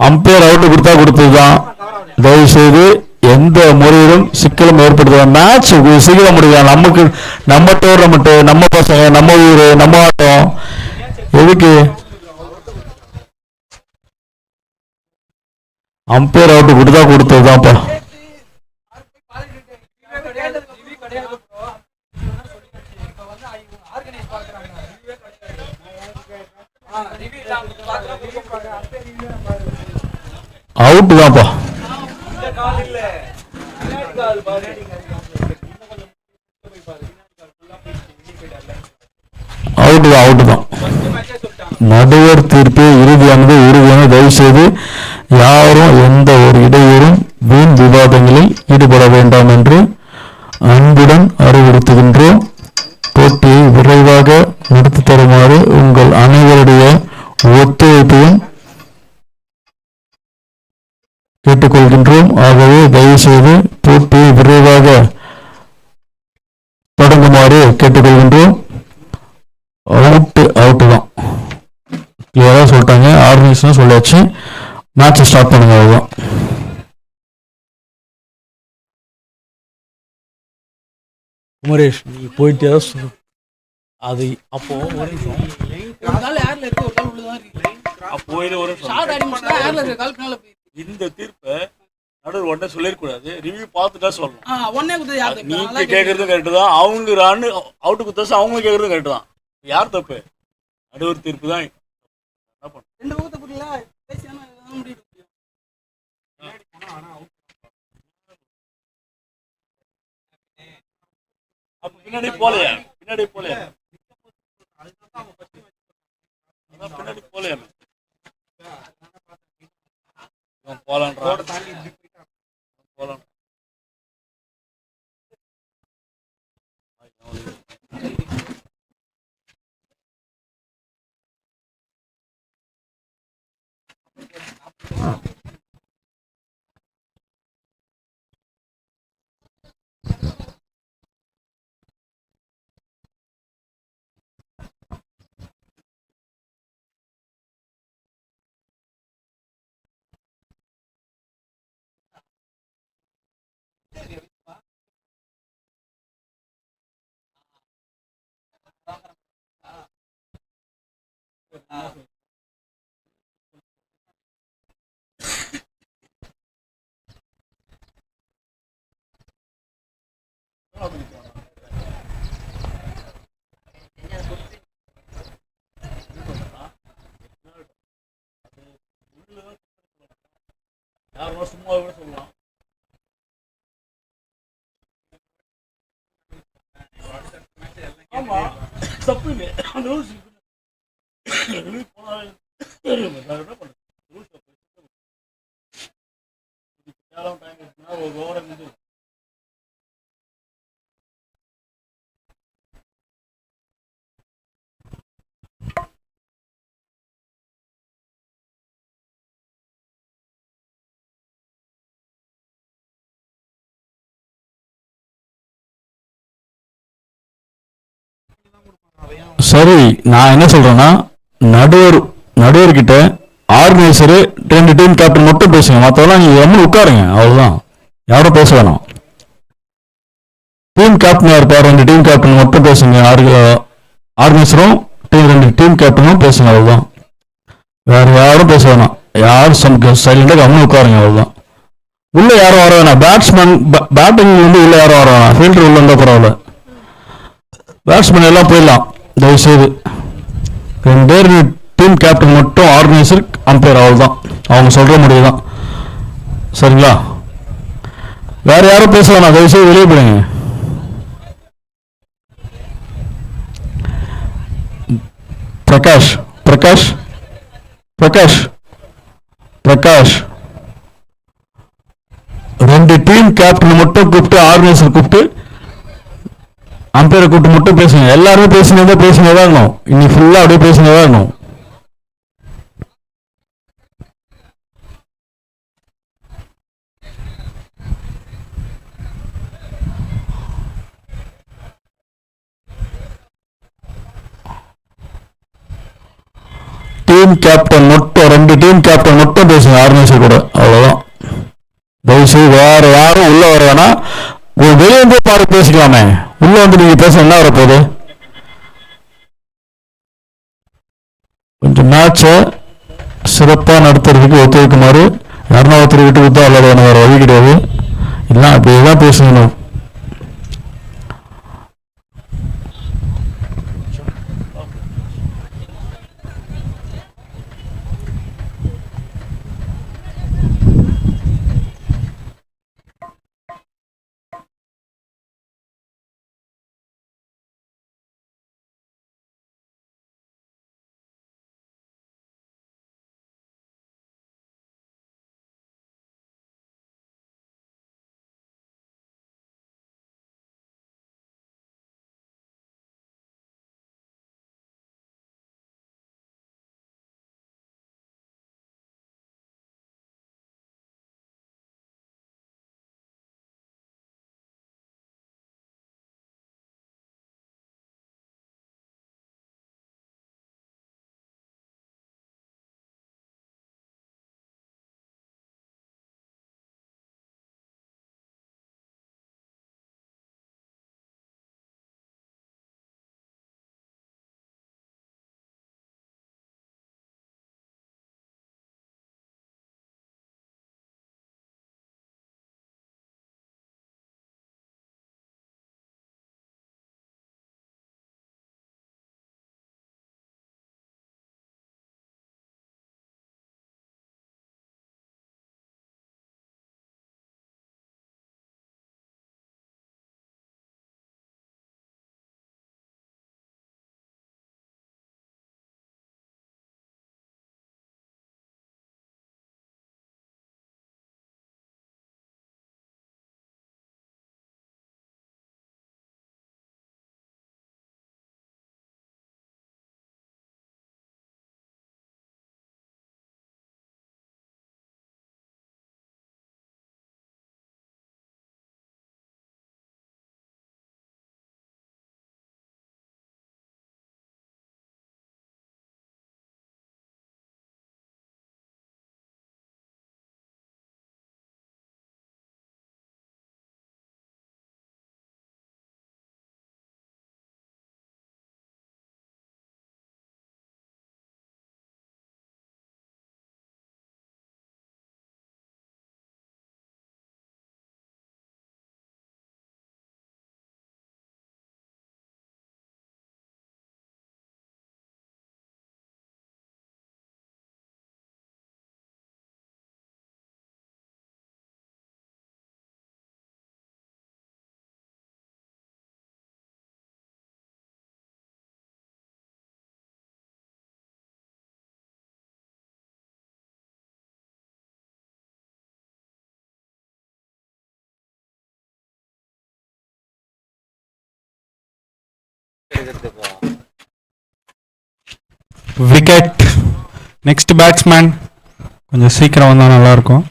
அம்பையர் அவுட் கொடுத்தா கொடுத்ததுதான். தயவு செய்து எந்த முறையிலும் சிக்கலும் ஏற்படுத்த. மேட்ச் சீக்கிரம் முடியும். நமக்கு நம்ம டோர்னமெண்ட், நம்ம பசங்க, நம்ம ஊரு, நம்ம ஆட்டம். எதுக்கு அம்பையர் அவுட் கொடுத்தா கொடுத்ததுதான்ப்பா. அவுட் தான்ப்பா. அவுட் தான். நடுவர் தீர்ப்பு உறுதியானது. தயவு செய்து யாரும் எந்த ஒரு இடையூறும் வீண் விவாதங்களில் ஈடுபட வேண்டாம் என்று அன்புடன் அறிவுறுத்துகின்றோம். போட்டியை விரைவாக நடத்தி தருமாறு உங்கள் அனைவருடைய ஒத்துழைப்பையும் கேட்டுக்கொள்கின்றோம். ஆகவே தயவு செய்து போட்டியை விரைவாக தொடங்குமாறு கேட்டுக்கொள்கின்றோம். அவுட் தான் கிளியரா சொல்லிட்டாங்க. ஆர்கனைசேஷன் சொல்லியாச்சு. மேட்சை ஸ்டார்ட் பண்ணுங்க. அதுதான். குமரேஷ் நீ போயிட்டு அது அப்போ ஒரு இந்த தீர்ப்பை நடுவர் உடனே சொல்லிடக்கூடாது. ரிவ்யூ பார்த்துட்டா சொல்லணும். நீங்க கேட்கறதும் கரெக்டு தான். அவங்க ரன் அவுட்டு குத்தாச்சு அவங்க கேட்கறதும் கரெக்டு தான். யார் தப்பு? நடுவர் தீர்ப்பு தான். என்ன பண்ண பின்னாடி போலையா பின்னாடி போலையா பின்னாடி போலையா போலான்றா போலாம் யாரும் சும்மா கூட சொல்லலாம் ஆமா தப்பு இல்லை அந்த ரூல்ஸ் போனாலும் என்ன பண்ணுறது ரூல்ஸ் டைம் இருக்குன்னா ஒரு ஓவரை வந்து சரி, நான் என்ன சொல்றேன்னா, நடுவர் நடுவர்கிட்ட ஆர்கனைசரு 2 டீம் கேப்டன் மட்டும் பேசுங்க, மற்றவெல்லாம் நீங்க எம்மன் உட்காருங்க, அவ்வளவுதான். யாரும் பேச வேணாம். டீம் கேப்டன் இருப்பா, 2 டீம் கேப்டன் மட்டும் பேசுங்க. ஆர்கனைசரும் 2 டீம் கேப்டனும் பேசுங்க, அவ்வளவுதான். வேற யாரும் பேச வேணாம். யாரும் சைலண்டா கம்மன் உட்காருங்க, அவ்வளவுதான். உள்ள யாரும் வர வேணாம். பேட்ஸ்மேன் பேட்டிங் வந்து உள்ள யாரும் வர வேணாம். ஃபீல்டர் உள்ள இருந்தா பரவாயில்ல. பேட்ஸ்மேன் எல்லாம் போயிடலாம் தயவு செய்து. 2 டீம் கேப்டன் மட்டும் ஆர்கனைசர் அம்பையர், அவ்வளவுதான். அவங்க சொல்ற முடிவுதான். சரிங்களா? வேற யாரும் பேச வேணாம், தயவு செய்து வெளியே போடுங்க. பிரகாஷ் பிரகாஷ் பிரகாஷ் பிரகாஷ் 2 டீம் கேப்டன் மட்டும் கூப்பிட்டு ஆர்கனைசர் கூப்பிட்டு அம்பையரை கூப்பிட்டு மட்டும் பேசுங்க. எல்லாருமே பேசினதா இருக்கணும். இன்னைக்கு ஃபுல்லா அப்படியே பேசினதா இருக்கணும். டீம் கேப்டன் மட்டும் 2 டீம் கேப்டன் மட்டும் பேசுங்க ஆர்கனைசர் கூட, அவ்வளவுதான். தயவுசெய்து வேற யாரும் உள்ள வர வேணா. வெளியே இருந்தே பாரு பேசிக்கலாமே. உள்ள வந்து நீங்க பேச என்ன வரப்போகுது? கொஞ்சம் மேட்சை சிறப்பாக நடத்துறதுக்கு ஒத்துழைக்குமாறு யாருன்னா ஒருத்தர் விட்டு கொடுத்தா அல்லது வேற வழி கிடையாது. இல்லை அப்படியேதான் பேசணும். விக்கெட். நெக்ஸ்ட் பேட்ஸ்மேன் கொஞ்சம் சீக்கிரம் வந்தால் நல்லாயிருக்கும்.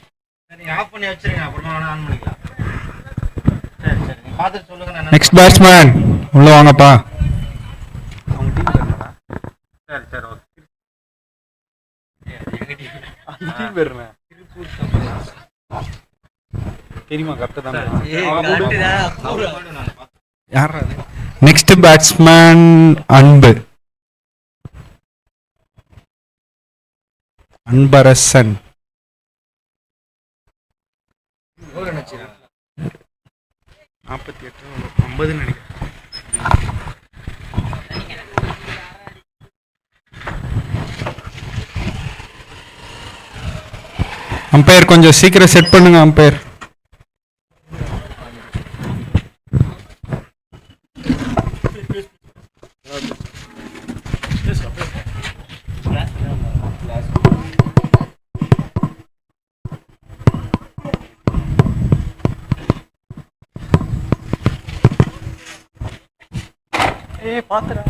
நீங்க ஆஃப் பண்ணி வச்சிருங்க, அப்புறமா வேணா ஆன் பண்ணிக்கலாம். சரி சரி, நீங்க பார்த்துட்டு சொல்லுங்க. நான் நெக்ஸ்ட் பேட்ஸ்மேன் உள்ள வாங்கப்பா. அவங்க டீம் பேருடா. சரி சரி ஓகே. அந்த டீம் பேர் என்ன? தெரியுமா? கரெக்டாக தான். யாரா அது? நெக்ஸ்ட் பேட்ஸ்மேன் அன்பு, அன்பரசன். எவ்வளோ நினச்சி? 48 50 நினைக்கிறேன். அம்பையர் கொஞ்சம் சீக்கிரம் செட் பண்ணுங்க அம்பையர். பாத்துடா.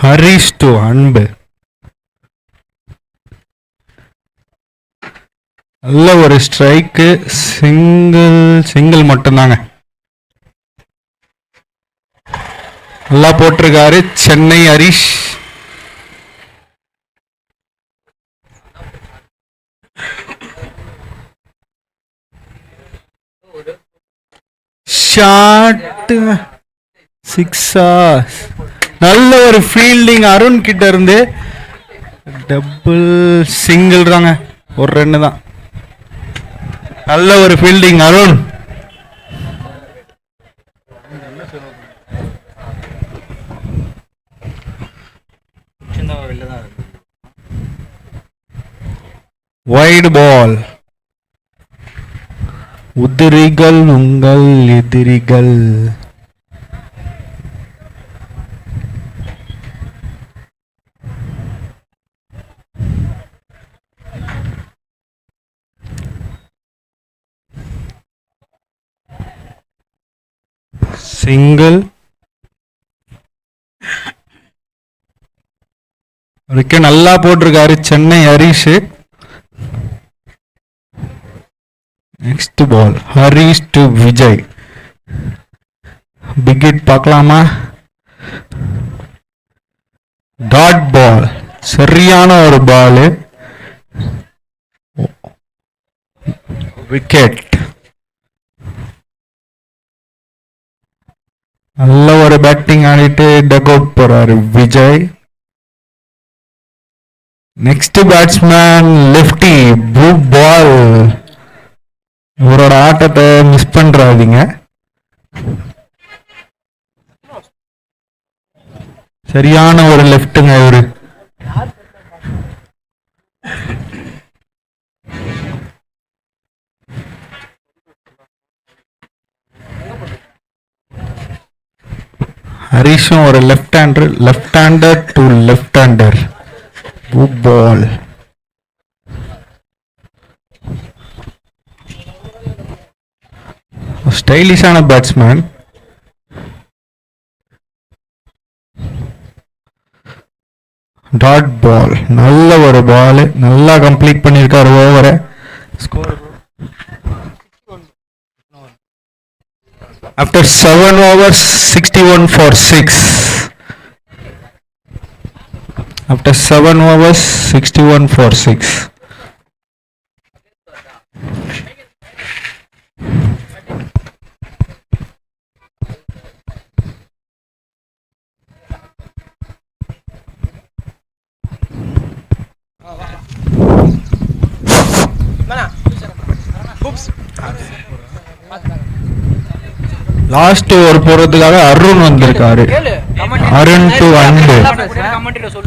ஹரிஷ் டு அன்பு. நல்ல ஒரு ஸ்ட்ரைக்கு. சிங்கிள் மட்டும்தாங்க. நல்லா போட்டிருக்காரு சென்னை ஹரிஷ். ஷாட் சிக்ஸா. நல்ல ஒரு ஃபீல்டிங் அருண் கிட்ட இருந்து. டபுள் சிங்கிள் தாங்க, ஒரு ரன்னு தான். நல்ல ஒரு ஃபீல்டிங் அருண். சின்னதாக வெளில தான் இருக்கு. வைட் பால். உதிரிகள் உங்கள் எதிரிகள். சிங்கிள். விக்கெட் நல்லா போட்டிருக்காரு Chennai Harish. Next ball Harish to Vijay. Big hit பார்க்கலாமா? டாட் பால், சரியான ஒரு பால். விக்கெட். நல்ல ஒரு பேட்டிங் ஆடிட்டு டக் அவுட் போறாரு Vijay. Next batsman lefty blue ball. இவரோட ஆட்டத்தை மிஸ் பண்றாதீங்க. சரியான ஒரு லெஃப்ட்டுங்க இவரு. ஹரிஷும் ஒரு left hander to left hander. Good ball. ஸ்டைலிஷான பேட்ஸ்மேன். டாட் பால், நல்ல ஒரு பால். நல்லா கம்ப்ளீட் பண்ணியிருக்காரு ஓவரை. Score after 7 overs 61 for 6. After 7 overs 61 for 6. Last over போறதுக்காக அருண் வந்திருக்காரு. அருண் டு அன்பு.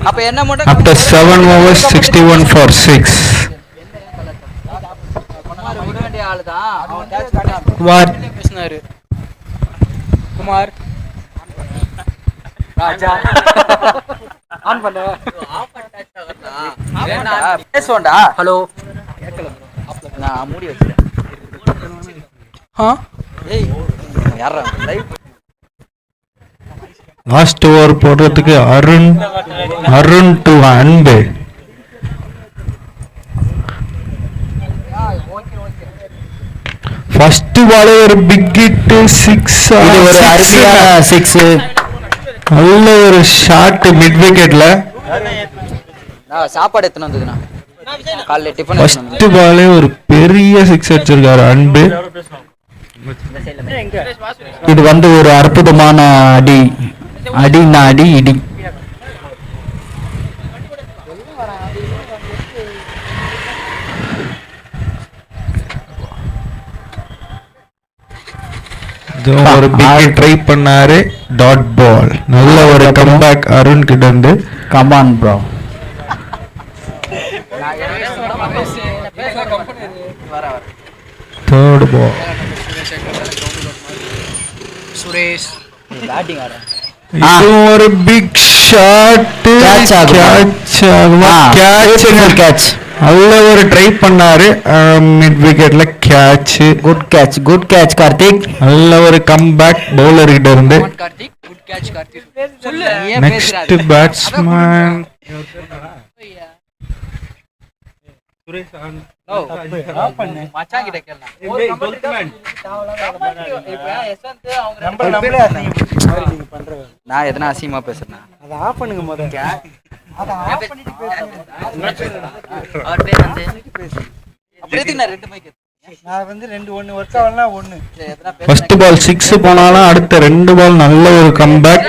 அப்ப என்ன மட்டும் after 7 overs 61 for 6. விட வேண்டிய ஆளுதான் அவன் கேட்ச் குமார் பேசினாரு. குமார் ராஜா ஆன் பண்ணு. பேசுவோம்டா. ஹலோ நான் மூடி வச்சிட்டேன். ஏய் யாரா லைவ் லாஸ்ட் ஓவர் போடுறதுக்கு அருண் டு அன்பு. ஃபர்ஸ்ட் பாலே ஒரு பிக் ஹிட், சிக்ஸ். இது ஒரு அருமையான சிக்ஸ். நல்ல ஒரு ஷாட் மிட் விக்கெட்ல. நான் சாப்பாடு எத்தனை வந்ததுண்ணா காலைல டிஃபன் ஃபர்ஸ்ட் பாலே ஒரு பெரிய சிக்ஸ் அடிச்சிருக்காரு அன்பு. இது வந்து ஒரு அற்புதமான அடி. அடினா அடி இடி. ஒரு பிக் ட்ரை பண்ணாரு, டாட் பால். நல்ல ஒரு கம்பேக் அருண் கிட்ட இருந்து. Come on bro. Third ball. Suresh batting ஆடுறேன். இது ஒரு பிக் ஷாட். Catch ஆகுமா? கேட்ச். நல்ல ஒரு ட்ரை பண்ணாரு, மிட் விக்கெட்ல கேட்ச். Good catch Karthik. நல்ல ஒரு கம்பேக் பவுலர் கிட்ட இருந்து. கார்த்திக் குட் கேட்ச் கார்த்திக் சொல்லு நெக்ஸ்ட் பேட்ஸ்மேன் மச்சான் கிட்ட கேளு நான் எதனா அசிங்கமா பேசுறேன் அதை ஆஃப் பண்ணுங்க முதல்ல. அவர் பேர் வந்து அப்படி எதுக்கு நான் ரெண்டு மைக் நான் வந்து 2 1 ஒர்க் ஆகலனா 1. எதனா ஃபர்ஸ்ட் பால் சிக்ஸ் போனாலும் அடுத்த 2 பால் நல்ல ஒரு கம்பேக்.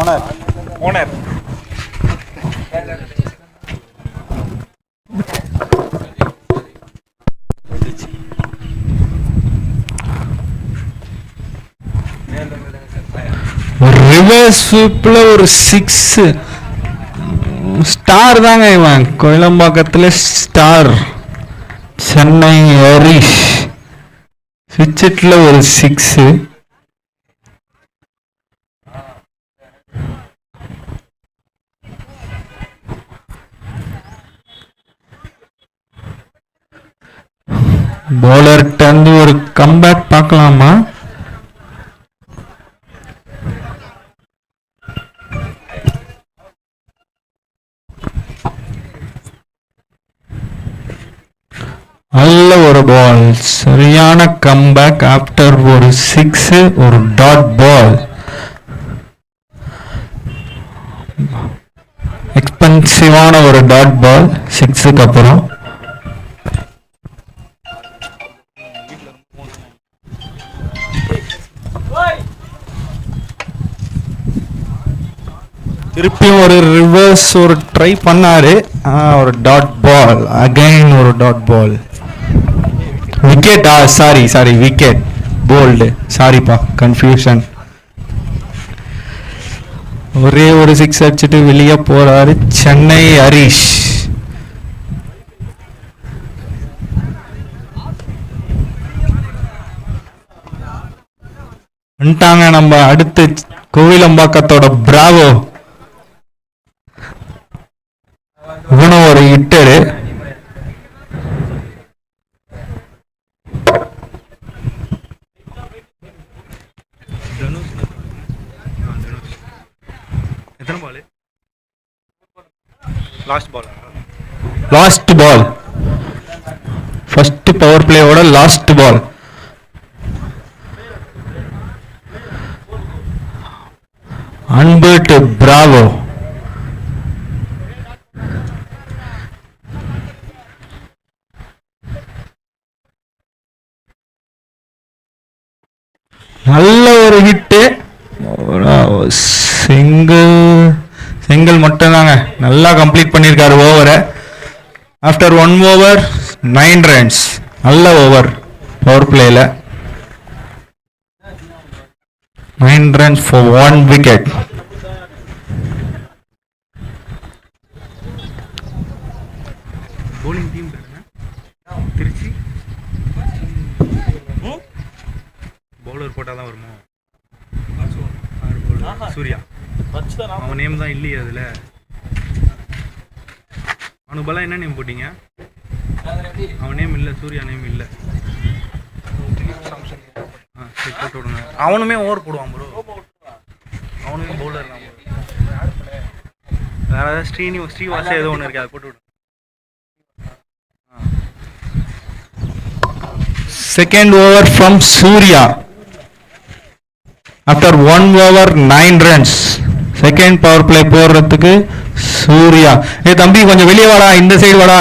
ஓனர் ஓனர் ரிவர்ஸ் ஸ்வீப்ல ஒரு 6 ஸ்டார் தாங்க இவன். கோயிலம்பாக்கத்துல ஸ்டார். சென்னை ஹரிஷ் விக்கெட்ல ஒரு 6. பவுலர் டர்ந்து ஒரு கம்பேக் பார்க்கலாமா? நல்ல ஒரு பால், சரியான கம்பேக் ஆஃப்டர் ஒரு 6, ஒரு டாட் பால். எக்ஸ்பென்சிவான ஒரு டாட் பால் 6க்கு அப்புறம். திருப்பியும் ஒரு ரிவர்ஸ் ஒரு ட்ரை பண்ணாரு. ஒரு டாட் பால், அகைன் ஒரு dot ball. Wicket, sorry wicket, bowled, சாரிப்பா கன்ஃபியூஷன். ஒரே ஒரு 6 அடிச்சுட்டு வெளியே போறாரு சென்னை ஹரிஷ். வந்துட்டாங்க நம்ம அடுத்து கோவிலம்பாக்கத்தோட பிராவோ. இவனும் ஒரு ஹிட்டரு. எத்தனை ball? Last ball. Last ball, first power பிளேயோட லாஸ்ட் பால். அன்பர்ட் பிராவோ. நல்ல ஒரு ஹிட்டு, சிங்கிள் மட்டும் தாங்க. நல்லா கம்ப்ளீட் பண்ணியிருக்காரு ஓவரை. After 1 over 9 runs. நல்ல ஓவர் பவர் பிளேல. 9 runs for 1 wicket. bowling team Trichy bowler போட்டால் தான் வருமோ? சூர்யா. அவன் நேம் தான் இல்லையே அதில். அவனுக்கு பலம் என்ன நேம் போட்டீங்க? அவன் நேம் இல்லை, சூர்யா நேம் இல்லை. சரி போட்டு விடுங்க. அவனுமே ஓவர் போடுவான் ப்ரோ. அவனுமே பவுலர் தான். வேற ஏதாவது ஸ்ரீவாசே ஏதோ ஒன்று இருக்கு, அதை போட்டு விடுங்க. Second over from Surya. After 1 over 9 runs. Second power play போடுறதுக்கு சூர்யா. தம்பி கொஞ்சம் வெளியே வாடா, இந்த சைடு வாடா.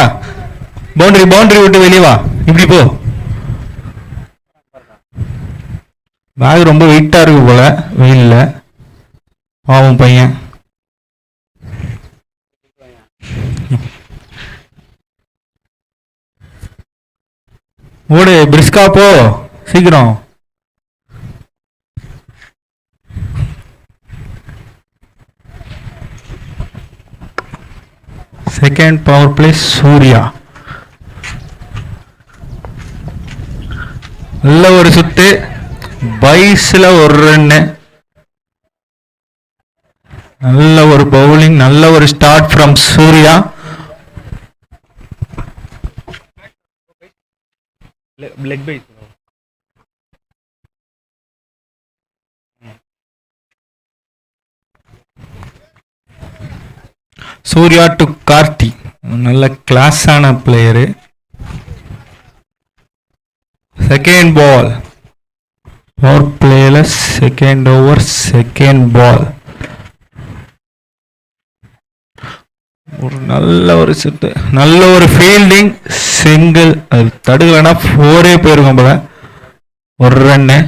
பவுண்டரி விட்டு வெளியே வா. இப்படி போ. பேக் ரொம்ப வெயிட்டா இருக்கு போல வெயில்ல. பாவம் பையன். ஓடு, பிரிஸ்கா போ சீக்கிரம். Second power play Surya. நல்ல ஒரு சுத்து, பைஸ்ல ஒரு ரன்னு. நல்ல ஒரு பவுலிங், நல்ல ஒரு start from Surya. Leg byes. Surya to Karthi. நல்ல கிளாஸான பிளேயரு. செகண்ட் பால் பவர் பிளேல, செகண்ட் ஓவர் செகண்ட் பால். ஒரு நல்ல ஒரு சுத்து, நல்ல ஒரு ஃபீல்டிங், சிங்கிள். அது தடுக்கலன்னா 4 போயிருக்கும் போல. ஒரு ரன்னு.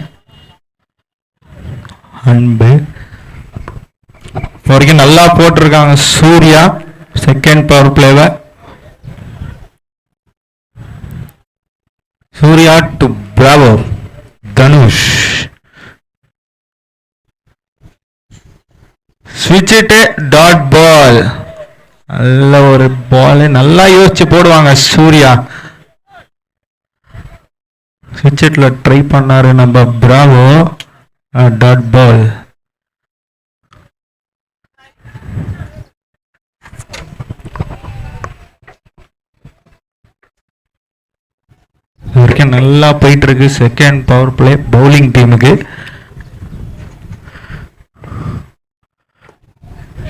அன்பு இப்போ வரைக்கும் நல்லா போட்டிருக்காங்க சூர்யா செகண்ட் பவர் பிளேவை. Surya to Bravo Dhanush. ஸ்விட்ச் இட் டாட் பால். நல்ல ஒரு பால், நல்லா யோசிச்சு போடுவாங்க சூர்யா. ஸ்விட்ச் இட்ல ட்ரை பண்ணாரு நம்ம பிராவோ. Dot ball. வரைக்கும் நல்லா போயிட்டு இருக்கு செகண்ட் பவர் பிளே பவுலிங் டீமுக்கு.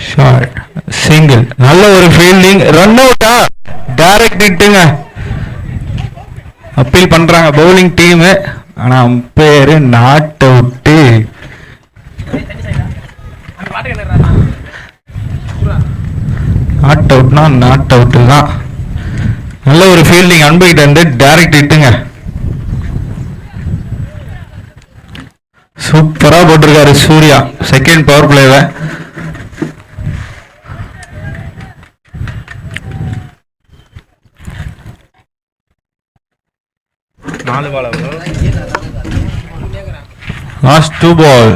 ஷார்ட் சிங்கிள், நல்ல ஒரு ஃபீல்டிங். ரன் அவுட்டா? டைரக்ட் ஹிட்டுங்க. அப்பீல் பண்றாங்க பவுலிங் டீம். ஆனா அம்பையர் நாட் அவுட்டு. நாட் அவுட்னா நாட் அவுட்டு தான். நல்ல ஒரு ஃபீல்டிங் அன்பைட்டு வந்து டைரக்ட் ஹிட்டுங்க. சூப்பரா போட்டிருக்காரு சூர்யா செகண்ட் பவர் பிளேவை. Last 2 ball.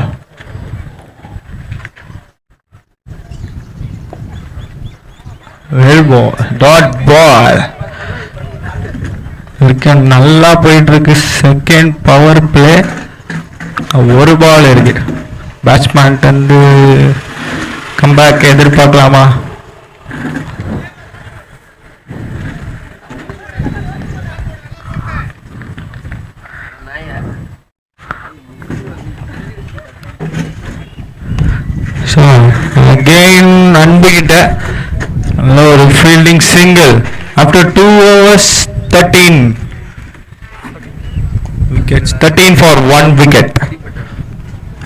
Well ball, dot ball. நல்லா போயிட்டு இருக்கு செகண்ட் பவர் பிளே. ஒரு பால் இருக்கு. பேட்ஸ்மேன் வந்து கம்பேக் எதிர்பார்க்கலாமா? அகெயின் அன்பு கிட்ட நல்ல ஒரு fielding single. After 2 overs 13 wickets, 13 for 1 wicket.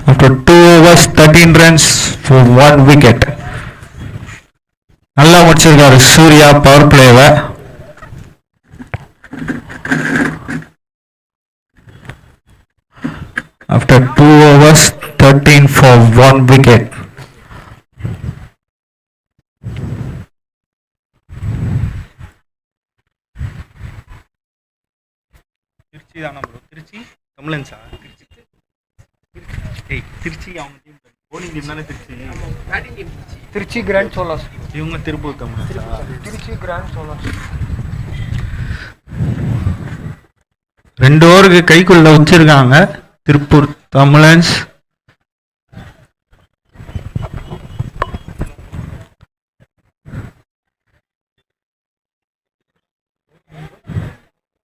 After 2 overs 13 runs for 1 wicket. நல்லா முடிச்சிருக்காரு சூர்யா பவர் பிளேவை. After 2 overs 13 for 1 wicket. Trichy தானா ப்ரோ? திருச்சி தமிழன்ஸா? திருச்சி அவங்க டீம் போலிங் டீம் தானே திருச்சி. திருச்சி கிராண்ட் சோலாஸ். இவங்க திருப்பூர் தமிழன்ஸா? திருச்சி கிராண்ட் சோலாஸ். 2 ஓவருக்கு கைக்குள்ள வச்சிருக்காங்க திருப்பூர் தமிழன்ஸ்.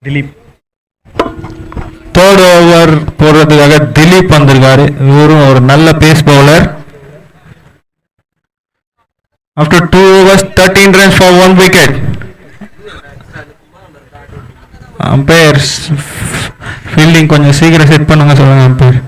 திலீப் தேர்ட் ஓவர் போடுறதுக்காக திலீப் வந்திருக்காரு. இவரும் ஒரு நல்ல pace bowler. After 2 overs 13 runs for 1 wicket. Umpire fielding கொஞ்சம் சீக்கிரம் செட் பண்ணுங்க சொல்லுங்க அம்பையர்.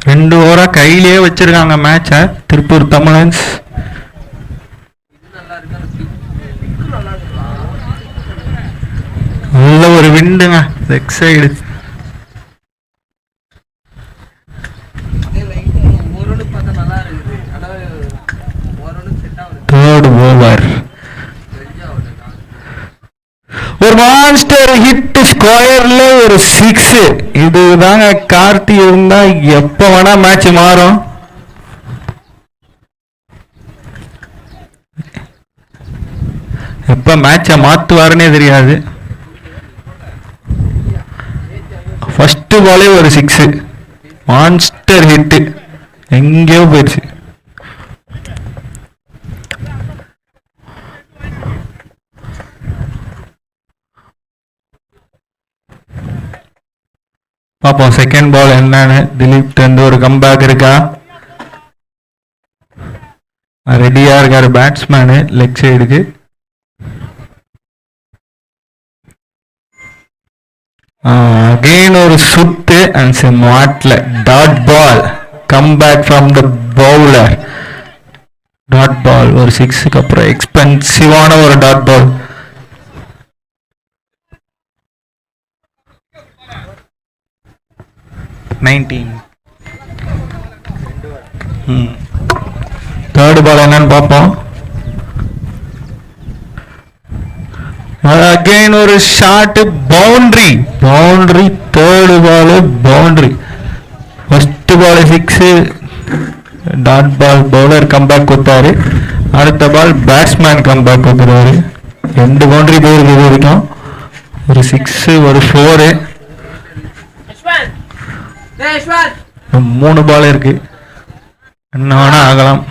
ரெண்டு ஓவரா கையிலேயே வச்சிருக்காங்க மேட்சை திருப்பூர் தமிழன்ஸ். நல்ல ஒரு விண்டுங்க லெக் சைடு. தேர்ட் ஓவர் ஒரு மான்ஸ்டர் ஹிட், ஸ்கொயர்ல ஒரு 6. இதுதாங்க கார்த்தி இருந்தா எப்ப வேணா மேட்ச் மாறும். எப்ப மேட்ச மாத்துவாருன்னே தெரியாது. ஃபர்ஸ்ட் பாலே ஒரு 6, மான்ஸ்டர் ஹிட், எங்கேயோ போயிடுச்சு. பாப்போம் செகண்ட் பால் என்னன்னு. திலீப் இருந்து ஒரு கம்பேக் இருக்கா? ரெடியா இருக்காரு பேட்ஸ்மேனு லெக் சைடுக்கு. அகெயின் ஒரு சுத்து அண்ட் மாட்ல dot ball. Comeback from the bowler. Dot ball ஒரு 6க்கு அப்புறம் எக்ஸ்பென்சிவான ஒரு டாட் பால். தேர்ட் பால் என்னன்னு பார்ப்போம். அகைன் ஒரு shot, boundary. Third ball boundary. First ball 6, dot ball. Bowler comeback கொடுத்தாரு. அடுத்த பால் பேட்ஸ்மேன் கம்பேக் கொடுக்குறாரு. 2 பவுண்டரி போயிருக்கு இது வரைக்கும். ஒரு 6 ஒரு 4. 3 பால் இருக்கு. என்ன வேணா ஆகலாம்.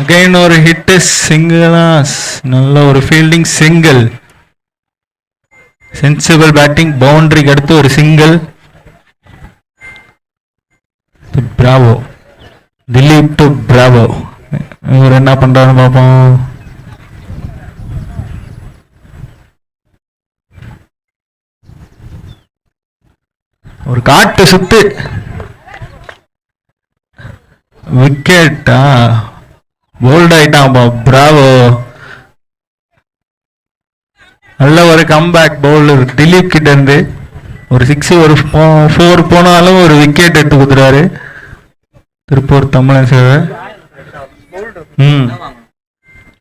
அகைன் ஒரு ஹிட், சிங்கிளா. நல்ல ஒரு ஃபீல்டிங், சிங்கிள். சென்சிபிள் பேட்டிங், பவுண்டரிக்கு அடுத்து ஒரு single. Bravo, Dileep to Bravo. இவர் என்ன பண்றாருன்னு பார்ப்போம். ஒரு காட்டு சுத்து, விக்கெட்டா. போல்ட் ஆயிட்டான் பிராவோ. நல்ல ஒரு கம்பேக் பவுலர் திலீப் கிட்ட இருந்து. ஒரு 6 ஒரு 4 போனாலும் ஒரு விக்கெட் எடுத்து கொடுத்துறாரு திருப்பூர் தமிழன் சேவர்.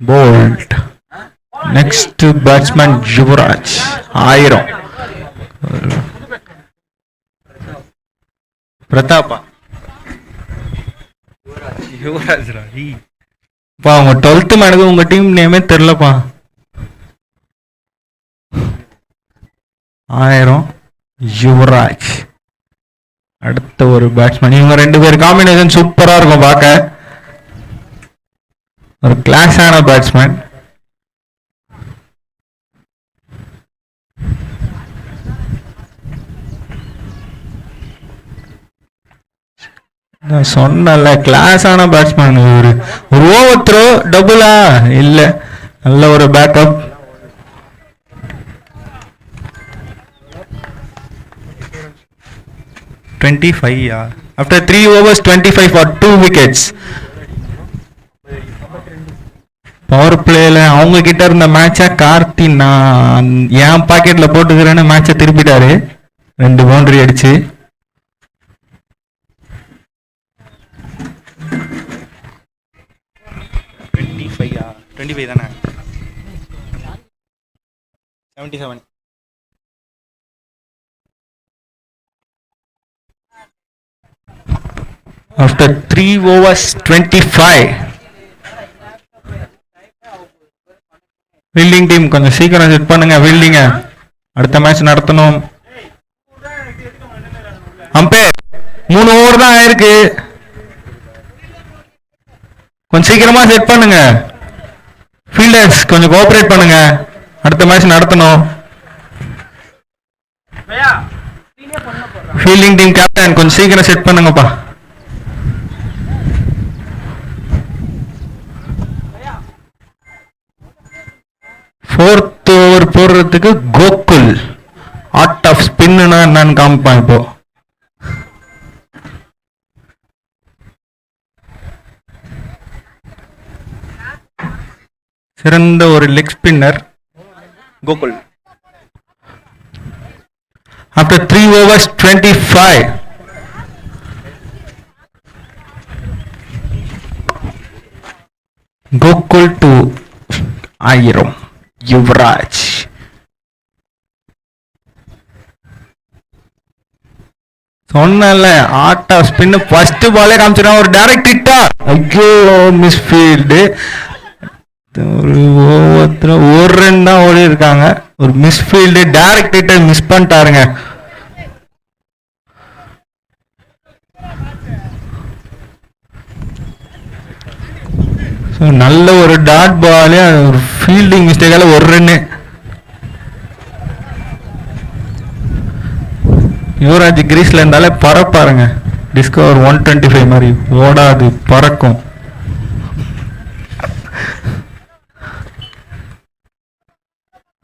போல்ட். Next batsman Yuvaraj. 1000. பிரதாப்பா. யுவராஜ்ரா. உங்க 12th மேனுக்கு உங்க டீம் நேமே தெரியலப்பா. 1000 யுவராஜ். அடுத்த ஒரு பேட்ஸ்மேன். இவங்க 2 பேர் காம்பினேஷன் சூப்பரா இருக்கும் பார்க்க. ஒரு கிளாஸான பேட்ஸ்மேன். சொன்னல கிளாஸான பேட்ஸ்மேன். ஒரு ஓவர் த்ரோ டபுளா இல்ல, நல்ல ஒரு backup. After 3 overs 25 for 2 wickets. Power பிளேல அவங்க கிட்ட இருந்த மேட்ச கார்த்தி நான் என் பாக்கெட்ல போட்டுக்கிறேன்னு மேட்சை திருப்பிட்டாரு 2 பவுண்டரி அடிச்சு. தானே 77. After 3 overs 25. ஃபீல்டிங் டீம் கொஞ்சம் சீக்கிரம் செட் பண்ணுங்க ஃபீல்டிங்க. அடுத்த மேட்ச் நடத்தணும். அம்பேர் 3 ஓவர் தான் ஆயிருக்கு. கொஞ்சம் சீக்கிரமா செட் பண்ணுங்க. ஃபீல்டர்ஸ் கொஞ்சம் கோஆபரேட் பண்ணுங்க. அடுத்த மேட்ச் நடத்தணும். ஃபீல்டிங் டீம் கேப்டன் கொஞ்சம் சீக்கிரம் செட் பண்ணுங்கப்பா. ஃபோர்த் ஓவர் போடுறதுக்கு கோகுல் ஆர்ட் ஆஃப் ஸ்பின்னா என்னன்னு காமிப்பான் இப்போ. சிறந்த ஒரு leg spinner Gokul. After 3 overs 25. Gokul to 1000 Yuvaraj. சொன்னல ஆர்ட் ஆஃப் ஸ்பின் ஃபர்ஸ்ட் பாலே காமிச்சிருக்கான். ஒரு டைரக்ட் ஹிட்டா. ஐயோ மிஸ் ஃபீல்டு. ஒரு ரன் தான் ஓடி இருக்காங்க. ஒரு misfield direct hitter miss பண்ணிட்டாருங்க. நல்ல ஒரு டாட் பால், ஒரு ஃபீல்டிங் மிஸ்டேக்கால ஒரு ரன்னு. யுவராஜ் கிரீஸ்ல இருந்தாலே பறப்பாருங்க. டிஸ்கவர் 125 மாதிரி ஓடாது, பறக்கும்.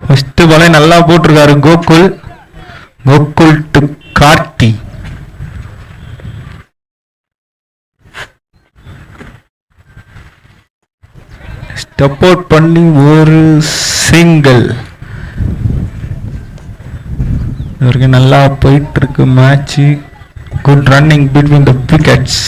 ஃபர்ஸ்ட் பாலே நல்லா போட்டிருக்காரு Gokul. Gokul to Karthi. Step out பண்ணி ஒரு சிங்கிள். இவருக்கு நல்லா போயிட்டு இருக்கு match. Good running between the wickets.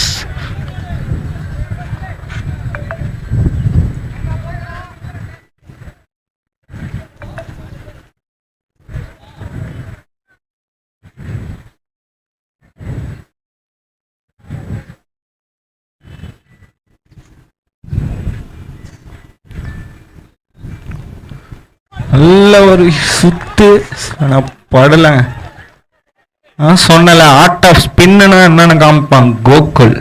நல்ல ஒரு சுத்து, ஆனால் படலைங்க. சொன்னல ஆர்ட் ஆஃப் ஸ்பின்னு என்னன்னு காமிப்பான் கோகுல்.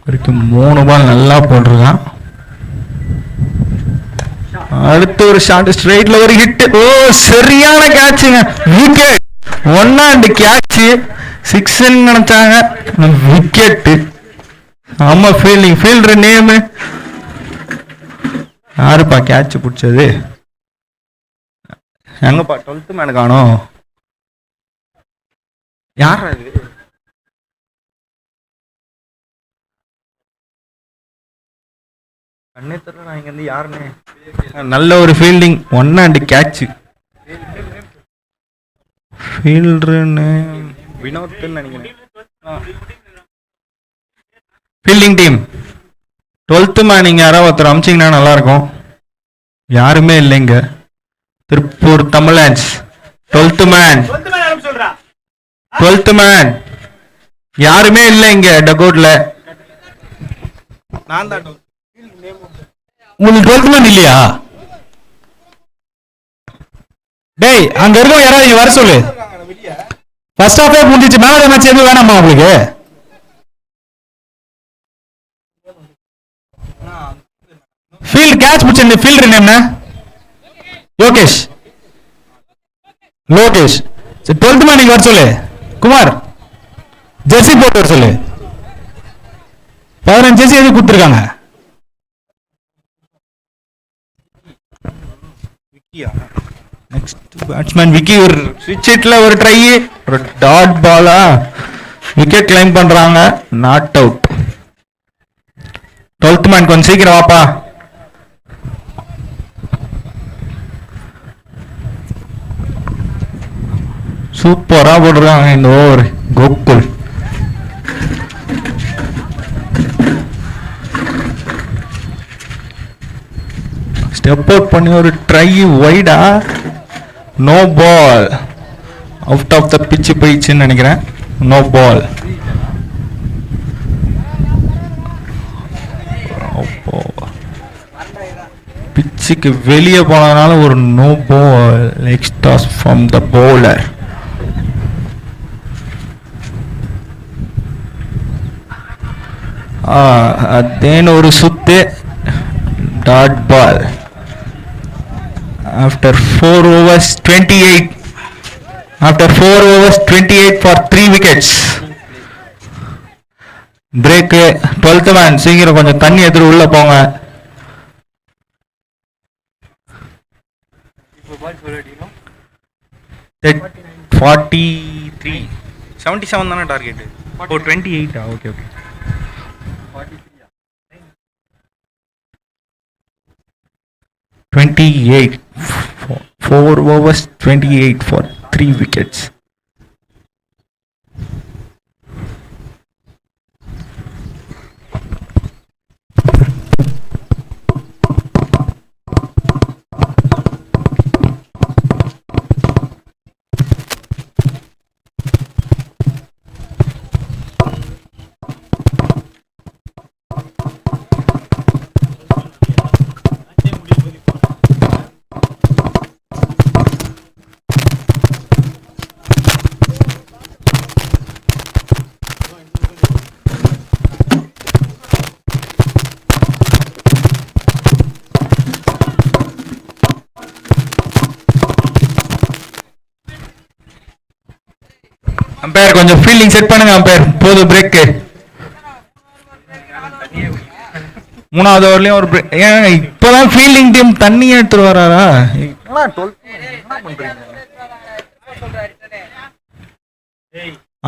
வரைக்கும் 3 பால் நல்லா போட்டிருக்கான். அடுத்து ஒரு ஷாட் ஸ்ட்ரைட்ல ஒரு ஹிட். ஓ சரியான கேட்சுங்க, விக்கெட். 1 கேட்ச் 6 நினைச்சாங்க, விக்கெட். ஆமா ஃபீல்டிங். ஃபீல்டர் நேம் யாருப்பா கேட்ச் பிடிச்சது? எங்கப்பா 12th மேன் காணோம். யார் அது? கண்ணே தெரியல நான் இங்க இருந்து யாருன்னு. நல்ல ஒரு ஃபீல்டிங், 1 கேட்ச். ஃபீல்டர்னு வினோத்னு நினைக்கிறேன். ஃபீல்டிங் டீம் 12th மேன் இங்க யாராவது ஒருத்தர் அமிச்சிங்கன்னா நல்லா இருக்கும். யாருமே இல்லைங்க. Tiruppur Tamizhans 12th man. 12th man யாருமே இல்லை இங்க டகோட்ல. நான் தான். உங்களுக்கு 12th மேன் இல்லையா? டேய் அங்க இருக்க யாராவது இங்க வர சொல்லு. ஃபர்ஸ்ட் ஹாஃபே முடிஞ்சிச்சு, மேல மேட்ச் எதுவும் வேணாமா உங்களுக்கு? ஃபீல்ட் கேட்ச் பிடிச்ச ஃபீல்டர் நேம் என்ன? யோகேஷ். லோகேஷ். 12th மேன் இங்க வர சொல்லு. குமார் ஜெர்சி போட்டு வர சொல்லு. 15 ஜெர்சி எது கொடுத்துருக்காங்க? Next batsman Vicky. ஒரு ஸ்விட்ச் ஹிட்ல ஒரு ட்ரை, ஒரு டாட் பாலா விக்கெட் கிளைம் பண்றாங்க. Not out. 12th மேன் கொஞ்சம் சீக்கிரம் வாப்பா. சூப்பரா போடுறாங்க இந்த ஓவர் கோகுல். ஸ்டெப் அவுட் பண்ணி ஒரு ட்ரை வைடா. No ball. Out of the pitch போயிடுச்சுன்னு நினைக்கிறேன். No ball. பிச்சுக்கு வெளியே போனதுனால ஒரு no ball. Extras from the bowler. அதேன்னு ஒரு சுத்து, dot ball. After 4 overs 28 for 3 wickets. Break. 12th man சீக்கிரம் கொஞ்சம் தண்ணி எதிர உள்ள போங்க. That 43 77 தானே target. Oh 28. Okay okay. 28 4 overs 28 for 3 wickets. Umpire கொஞ்சம் ஃபீல்டிங் செட் பண்ணுங்க அம்பையர், போதும் பிரேக்கு. 3வது ஓவர்லயும் ஒரு break. ஏன் இப்பதான் ஃபீல்டிங் டீம் தண்ணி எடுத்துட்டு வராரா?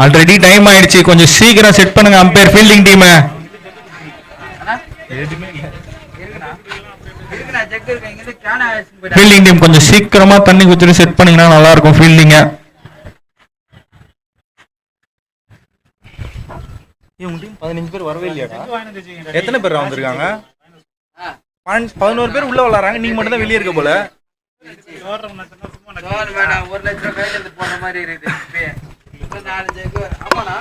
ஆல்ரெடி டைம் ஆயிடுச்சு, கொஞ்சம் சீக்கிரம் செட் பண்ணுங்க umpire fielding team. Fielding team கொஞ்சம் சீக்கிரமா தண்ணி குடிச்சிட்டு செட் பண்ணீங்கன்னா நல்லா இருக்கும் ஃபீல்டிங்க. உங்க டீம் 15 பேர் வரவே இல்லையாடா? எத்தனை பேர் வந்திருக்காங்க? 11 பேர் உள்ள விளையாடுறாங்க, நீங்க மட்டும் தான் வெளியே இருக்க போல. ஒரு லட்சம் ரூபாய் கையில போன மாதிரி இருக்குது. 4 ஜெக்கு ஆமாண்ணா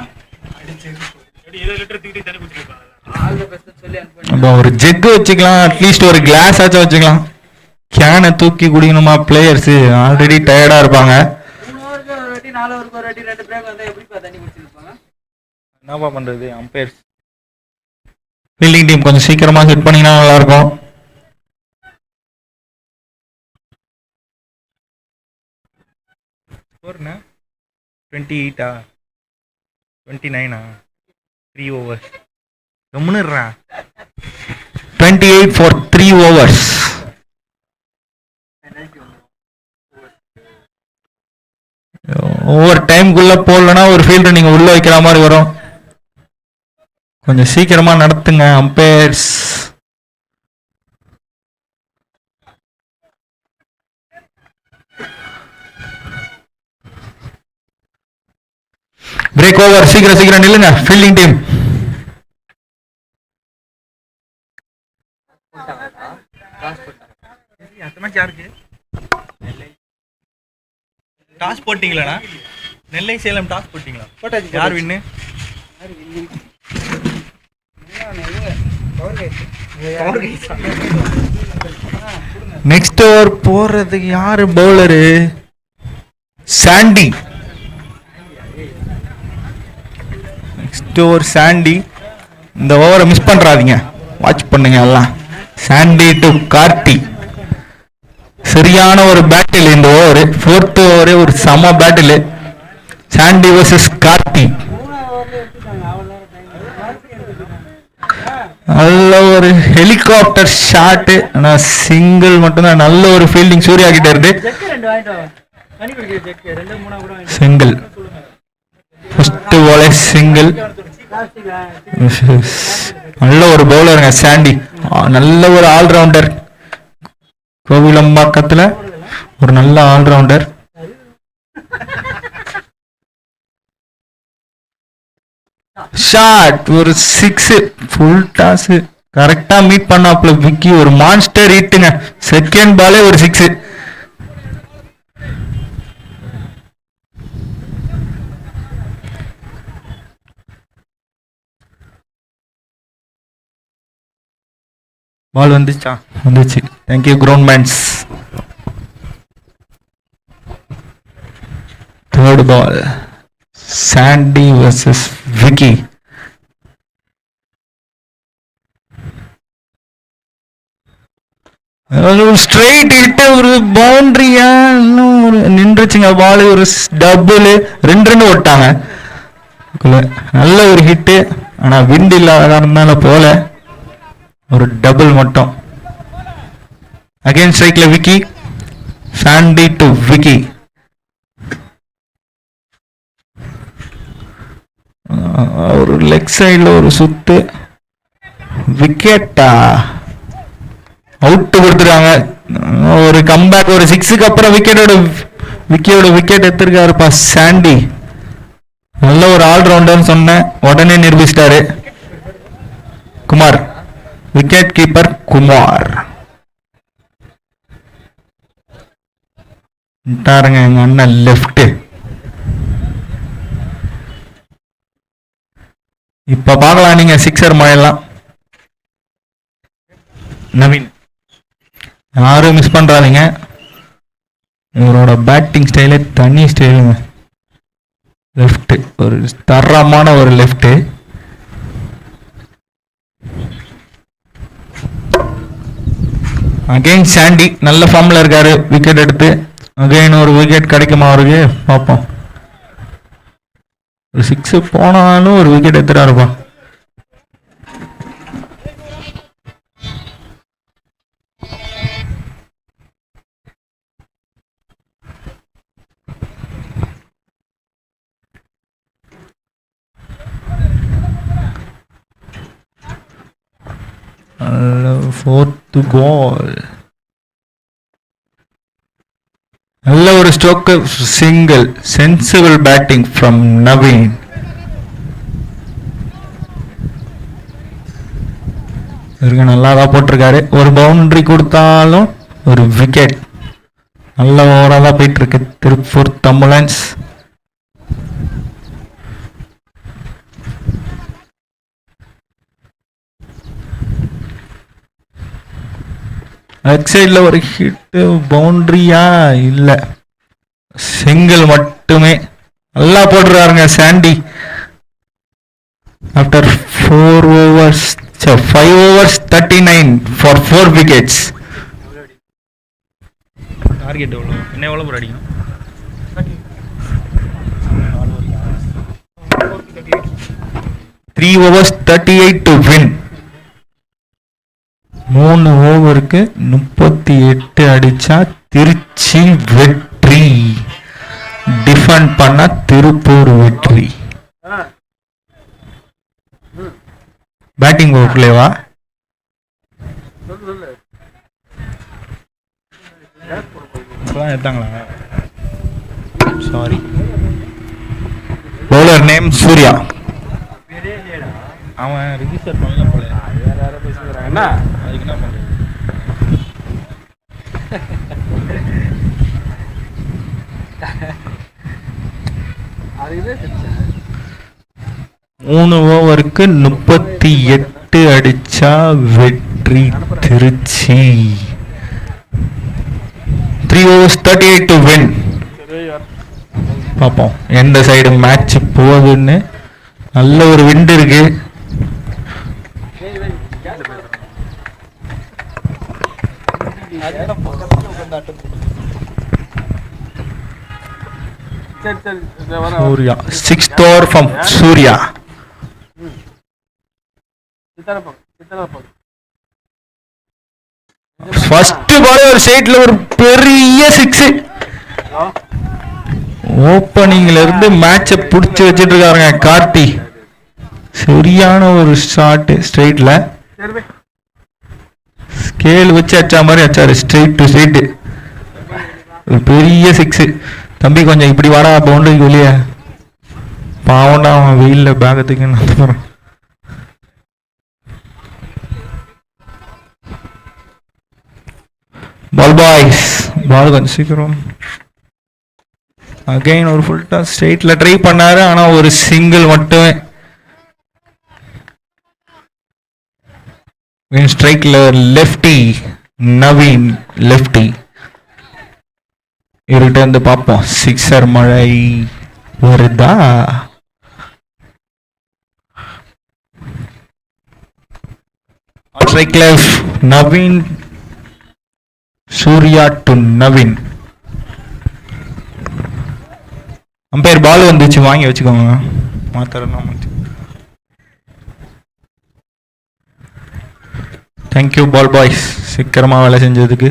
சொல்லி நம்ம ஒரு ஜெக் வச்சுக்கலாம், அட்லீஸ்ட் ஒரு கிளாஸ் ஆச்சும் வச்சுக்கலாம். கேனை தூக்கி குடிக்கணுமா பிளேயர்ஸ்? ஆல்ரெடி டயர்டா இருப்பாங்க. 3 ஓவருக்கு ஒரு வாட்டி 4 ஓவருக்கு ஒரு வாட்டி 2 பிரேக் வந்தா எப்படிப்பா தண்ணி குடிச்சிருப்பாங்க? என்னப்பா பண்றது அம்பையர்ஸ்? ஃபீல்டிங் டீம் கொஞ்சம் சீக்கிரமா செட் பண்ணீங்கன்னா நல்லா இருக்கும். ஸ்கோர்னா 28 29 3 ஓவர்ஸ். கம்முன்னுறா. 28 for 3 overs. ஓவர் டைம்குள்ள போடலன்னா ஒரு ஃபீல்டர் நீங்க உள்ள வைக்கிற மாதிரி வரும். கொஞ்சம் சீக்கிரமா நடத்துங்க அம்பையர்ஸ். பிரேக் ஓவர், சீக்கிரம் சீக்கிரம் நில்லுங்க ஃபீல்டிங் டீம். எத்தனை யாருக்கு டாஸ் போட்டீங்களாண்ணா? நெல்லை சேலம் டாஸ் போட்டீங்களா? யார் வின்னு? நெக்ஸ்ட் ஓவர் போறதுக்கு யாரு bowler? Sandy. Next over Sandy. இந்த ஓவரை மிஸ் பண்றாதீங்க, வாட்ச் பண்ணுங்க எல்லாம். Sandy to Karthi. சரியான ஒரு பேட்டில் இந்த ஓவர். 4th ஓவரே ஒரு சம பேட்டில். சாண்டி வர்சஸ் கார்த்தி. நல்ல ஒரு ஹெலிகாப்டர் ஷாட். ஆனா சிங்கிள் மட்டும்தான். நல்ல ஒரு ஃபீல்டிங் சூர்யா கிட்ட இருந்து. சிங்கிள் ஃபர்ஸ்ட் பாலே சிங்கிள். நல்ல ஒரு பவுலருங்க சாண்டி. நல்ல ஒரு ஆல்ரவுண்டர். கோவிலம்பாக்கத்துல ஒரு நல்ல ஆல்ரவுண்டர். ஷாட் ஒரு 6 ஃபுல் டாஸ் கரெக்டா மீட் பண்ணாப்ல விக்கி. ஒரு மான்ஸ்டர் ஹிட்டுங்க. செகண்ட் பாலே ஒரு 6. பால் வந்துச்சா? வந்துச்சு. Thank you groundmans. Third ball Sandy versus Vicky. ஒரு ஸ்ட்ரைட் ஹிட், ஒரு பவுண்டரியா இன்னும் ஒரு நின்றுச்சுங்க பால். ஒரு டபுள் 2 ரன் ஓட்டாங்க. நல்ல ஒரு ஹிட்டு. ஆனா விண்ட் இல்லாத காரணத்தால போல. ஒரு டபுள் மட்டும். அகைன் ஸ்ட்ரைக்ல விக்கி. சாண்டி டு விக்கி. ஒரு லெக் சைடுல ஒரு சுத்து. விக்கெட்டா? அவுட் கொடுத்துருக்காங்க. ஒரு கம்பேக். ஒரு 6க்கு அப்புறம் விக்கியோட விக்கெட் எடுத்திருக்காருப்பா சாண்டி. நல்ல ஒரு ஆல்ரவுண்டர்னு சொன்னேன், உடனே நிரூபிச்சிட்டாரு குமார். Wicket keeper Kumar. எங்க அண்ணன் லெஃப்ட். இப்ப பார்க்கலாம் நீங்க சிக்ஸர் மழையெல்லாம். நவீன் யாரும் மிஸ் பண்றாதீங்க. இவரோட பேட்டிங் ஸ்டைலே தனி ஸ்டைலுங்க. லெஃப்ட் ஒரு தரமான ஒரு லெஃப்ட். அகைன் சாண்டி நல்ல ஃபார்ம்ல இருக்காரு. விக்கெட் எடுத்து அகைன் ஒரு விக்கெட் கிடைக்குமா அவருக்கு? பார்ப்போம். ஒரு 6 போனாலும் ஒரு விக்கெட் எடுத்துட்டா இருப்பான். ஃபோர்த் பால் நல்ல ஒரு stroke single sensible batting from Naveen. இவருக்கு நல்லா தான் போட்டிருக்காரு. ஒரு பவுண்டரி கொடுத்தாலும் ஒரு விக்கெட். நல்ல ஓவராக தான் போயிட்டு இருக்கு திருப்பூர் தமிழன்ஸ். லெக் சைடில் ஒரு ஹிட்டு பவுண்டரியா இல்லை, சிங்கிள் மட்டுமே. நல்லா போட்டுருக்காருங்க Sandy. After 5 overs 39 for 4 wickets. Target எவ்வளோ? என்ன எவ்வளோ ப்ரோ அடிக்கும்? 3 overs 38 to win. 3 ஓவருக்கு 38 அடிச்சா திருச்சி வெற்றி. டிஃபெண்ட் பண்ணா திருப்பூர் வெற்றி. பேட்டிங் போகலையவா? எடுத்தாங்களா? சாரி. Bowler name Surya. அவன் ரிஜிஸ்டர் பண்ணல போல. என்ன அதுக்கு என்ன பண்ணுறது? அதுக்குதான் 3 ஓவருக்கு 38 அடிச்சா வெற்றி திருச்சி. 3 overs 38 to win. பார்ப்போம் எந்த சைடு மேட்ச் போகுதுன்னு. நல்ல ஒரு விண்ட் இருக்கு. Surya 6th over from Surya. First ball ஒரு சைட்ல ஒரு பெரிய 6. ஓப்பனிங்ல இருந்து மேட்சை பிடிச்சி வச்சிட்டு இருக்காருங்க கார்த்தி. சரியான ஒரு ஷாட் ஸ்ட்ரைட்ல. ஸ்கேல் வச்சு அடிச்சா மாதிரி அடிச்சாரு. ஸ்ட்ரைட் டு ஸ்ட்ரைட் ஒரு பெரிய 6. தம்பி கொஞ்சம் இப்படி வாடா பவுண்டரிக்கு வெளியே. பாவண்டா அவன் வெயில்ல பேகத்துக்கு போறான். பால் பாய்ஸ் பால் கொஞ்சம் சீக்கிரம். அகைன் ஒரு ஃபுல் டாஸ் ஸ்ட்ரைட்ல ட்ரை பண்ணாரு, ஆனா ஒரு சிங்கிள் மட்டுமே. ஸ்ட்ரைக்ல லெஃப்டி நவீன் லெஃப்டி. இவர்கிட்ட இருந்து பார்ப்போம் சிக்ஸர் மழை வருதா. Strike left Naveen. Surya to Naveen. Umpire ball வந்துச்சு, வாங்கி வச்சுக்கோங்க. மாத்திரம் தேங்க்யூ பால் பாய்ஸ், சீக்கிரமா வேலை செஞ்சதுக்கு.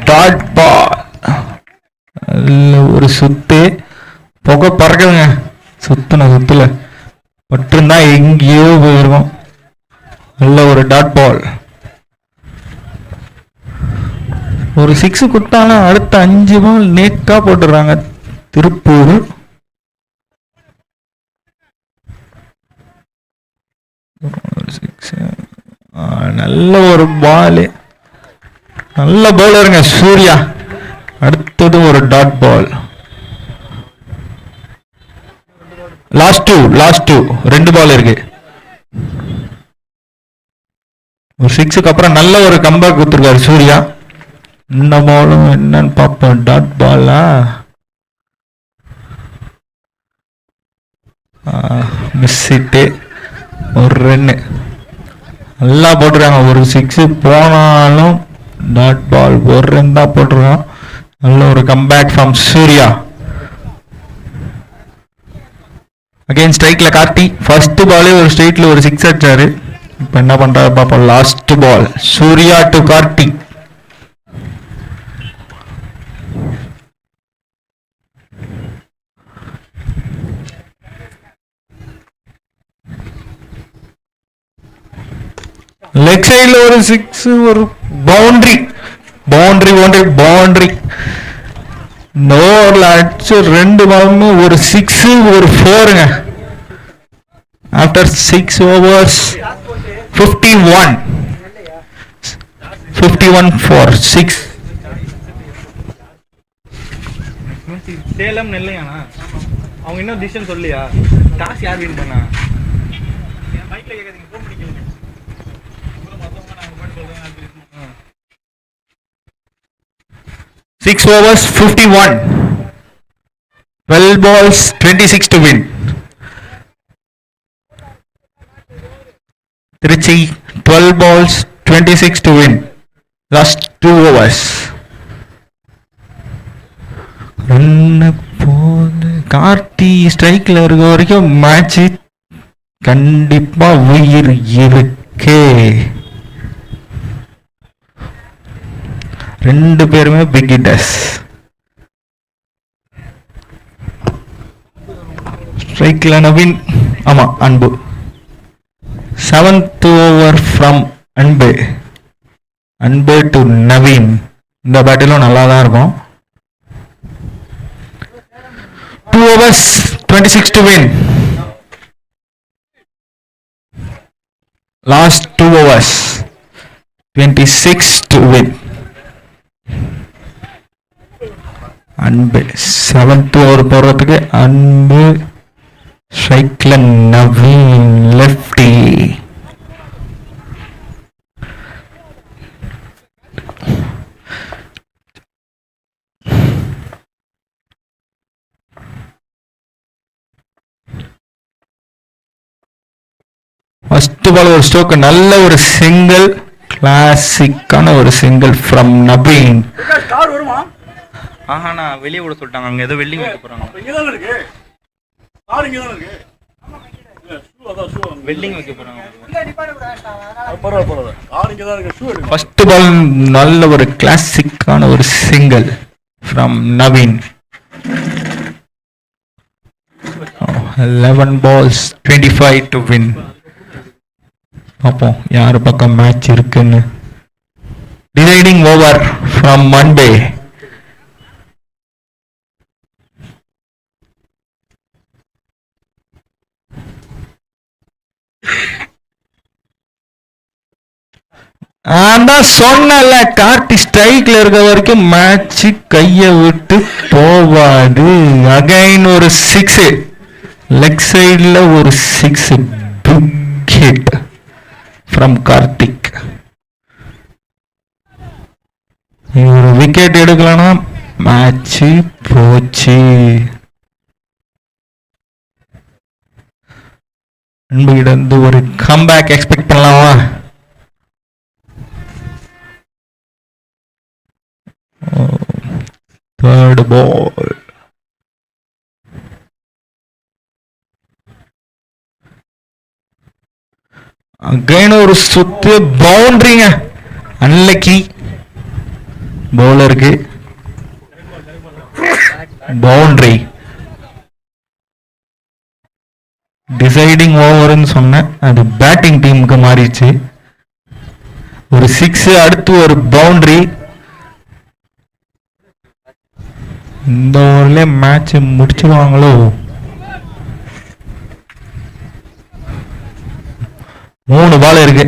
டாட் பால் ஒரு சுத்து புகை பறக்குதுங்க. சுத்துல மட்டும்தா எங்கேயோ போயிருக்கும். நல்ல ஒரு டாட் பால். ஒரு 6 கொடுத்தாலும் அடுத்த 5 பால் நேக்கா போட்டுறாங்க திருப்பூர். நல்ல ஒரு பால். நல்ல பவுலருங்க சூர்யா. அடுத்தது ஒரு டாட் பால். லாஸ்ட் டூ 2 பால் இருக்கு. ஒரு 6க்கு அப்புறம் நல்ல ஒரு கம்பேக் கொடுத்துருக்காரு சூர்யா. இந்த பாலும் என்னன்னு பார்ப்போம். Dot Bala miss hit. ஒரு ரன்னு. நல்லா போட்டிருக்காங்க. ஒரு 6 போனாலும் டாட் பால் ஒரு ரன் தான் போட்டிருக்கான். நல்ல ஒரு கம்பேக் ஃப்ரம் சூர்யா. அகைன் ஸ்ட்ரைக்ல கார்த்தி. ஃபர்ஸ்ட் பாலே ஒரு ஸ்ட்ரைட்ல ஒரு 6 அடிச்சாரு. இப்போ என்ன பண்றாரு பாப்போம். Last ball Surya to Karthi. Leg சைடுல ஒரு 6 ஒரு பவுண்டரி பவுண்டரி பவுண்டரி பவுண்டரி. இந்த ஓவர்ல அடிச்சு 2 பாலுமே ஒரு 6 ஒரு 4ங்க. After 6 overs 51 for 6. சேலம் நெல்லையாண்ணா அவங்க இன்னும் டிசிஷன் சொல்லியா? டாஸ் யார் வின் பண்ணா? மைக்ல கேட்காதீங்க, ஃபோன் பண்ணி கேளுங்க. 6 overs 51. 12 balls 26 to win. Trichy 12 balls 26 to win. Last 2 overs. Karthi ஸ்ட்ரைக்ல இருக்க வரைக்கும் மேட்ச் கண்டிப்பா உயிர் இருக்கே. 2 பேருமே பிக் ஹிட்டர்ஸ். ஸ்ட்ரைக்ல நவீன், ஆமா அன்பு. 7th over from அன்பு டு நவீன். இந்த பேட்டிலும் நல்லா தான் இருக்கும். 2 overs 26 to win. Last 2 overs 26 to win. அன்பு 7th over போறதுக்கு அன்பு ஸ்ட்ரைக்ல நவீன் லெஃப்டி. ஃபர்ஸ்ட் பால் ஒரு ஸ்ட்ரோக், நல்ல ஒரு சிங்கிள், கிளாசிக்கான ஒரு சிங்கிள் ஃப்ரம் நவீன். ஆஹாண்ணா வெளியே விட சொல்லிட்டாங்க. அங்க ஏதோ வெல்டிங் வைக்க போறாங்க. வெல்டிங் வைக்க போறாங்க. ஃபர்ஸ்ட் பால் நல்ல ஒரு கிளாசிக்கான ஒரு single from Naveen. 11 balls 25 to win. பார்ப்போம் யார் பக்கம் மேட்ச் இருக்குன்னு. Deciding over from Monday. நான் சொன்னல கார்த்தி ஸ்ட்ரைக்ல இருக்க வரைக்கும் மேட்ச் கைய விட்டு போவாது. அகைன் ஒரு 6 லெக் சைட்ல ஒரு 6 பிக் ஹிட் ஃப்ரம் கார்த்திக். ஒரு விக்கெட் எடுக்கலன்னா மேட்ச் போச்சு. அன்புகிட்ட ஒரு கம்பேக் எக்ஸ்பெக்ட் பண்ணலாமா? Third ball. Again ஒரு சுத்து பவுண்டரிங்க. அன்லக்கி பவுலருக்கு பவுண்டரி. டிசைடிங் ஓவர்னு சொன்னேன், அது பேட்டிங் டீமுக்கு மாறிடுச்சு. ஒரு 6 அடுத்து ஒரு பவுண்டரி. இந்த ஓவர்ல மேட்ச் முடிச்சிருவாங்களோ? மூணு பால் இருக்கு.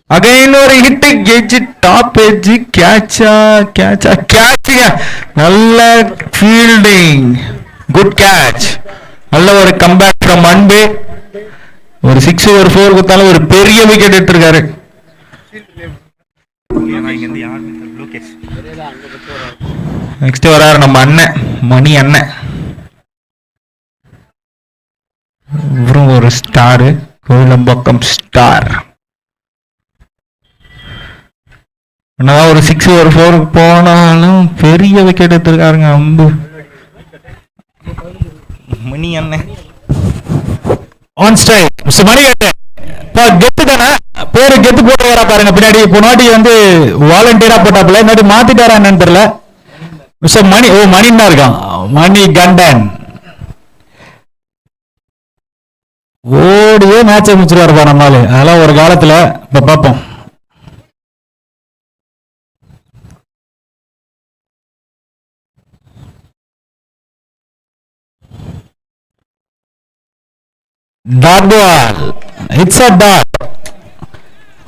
அகைன் ஒரு ஹிட், எட்ஜ், டாப் எட்ஜ், கேட்சுங்க. நல்ல ஃபீல்டிங், குட் கேட்ச். நல்ல ஒரு கம்பேக் ஃப்ரம் அன்பு. ஒரு 6 ஒரு 4 கொடுத்தாலும் ஒரு பெரிய விக்கெட் எடுத்திருக்காரு. ஆனா இங்க இருந்து யாருமே தெரியல. லோகேஷ் நெக்ஸ்ட் வராரு நம்ம அண்ணன் மணி அண்ணன். இவரும் ஒரு ஸ்டாரு, கோயிலம்பாக்கம் ஸ்டார். என்னதான் ஒரு 6 ஒரு 4 போனாலும் பெரிய விக்கெட் எடுத்திருக்காருங்க அம்பு. மணி அண்ணன் ஆன் ஸ்ட்ரைக் மிஸ்டர் மணிகண்டன். கெத்து தானே பேரு கெத்து போட்டு வரா பாருங்க பின்னாடி. போனாட்டி வந்து வாலண்டியரா போட்டாப்புல, இன்னாடி மாத்திட்டாரா என்னன்னு தெரியல. மிஸ்டர் மணி, ஓ மணின்னு தான் இருக்கான், மணி கண்டன். ஓடியே மேட்சை முடிச்சிருவாருப்பா நம்மளால. அதெல்லாம் ஒரு காலத்துல. இப்ப பார்ப்போம். Dot ball, it's a dot.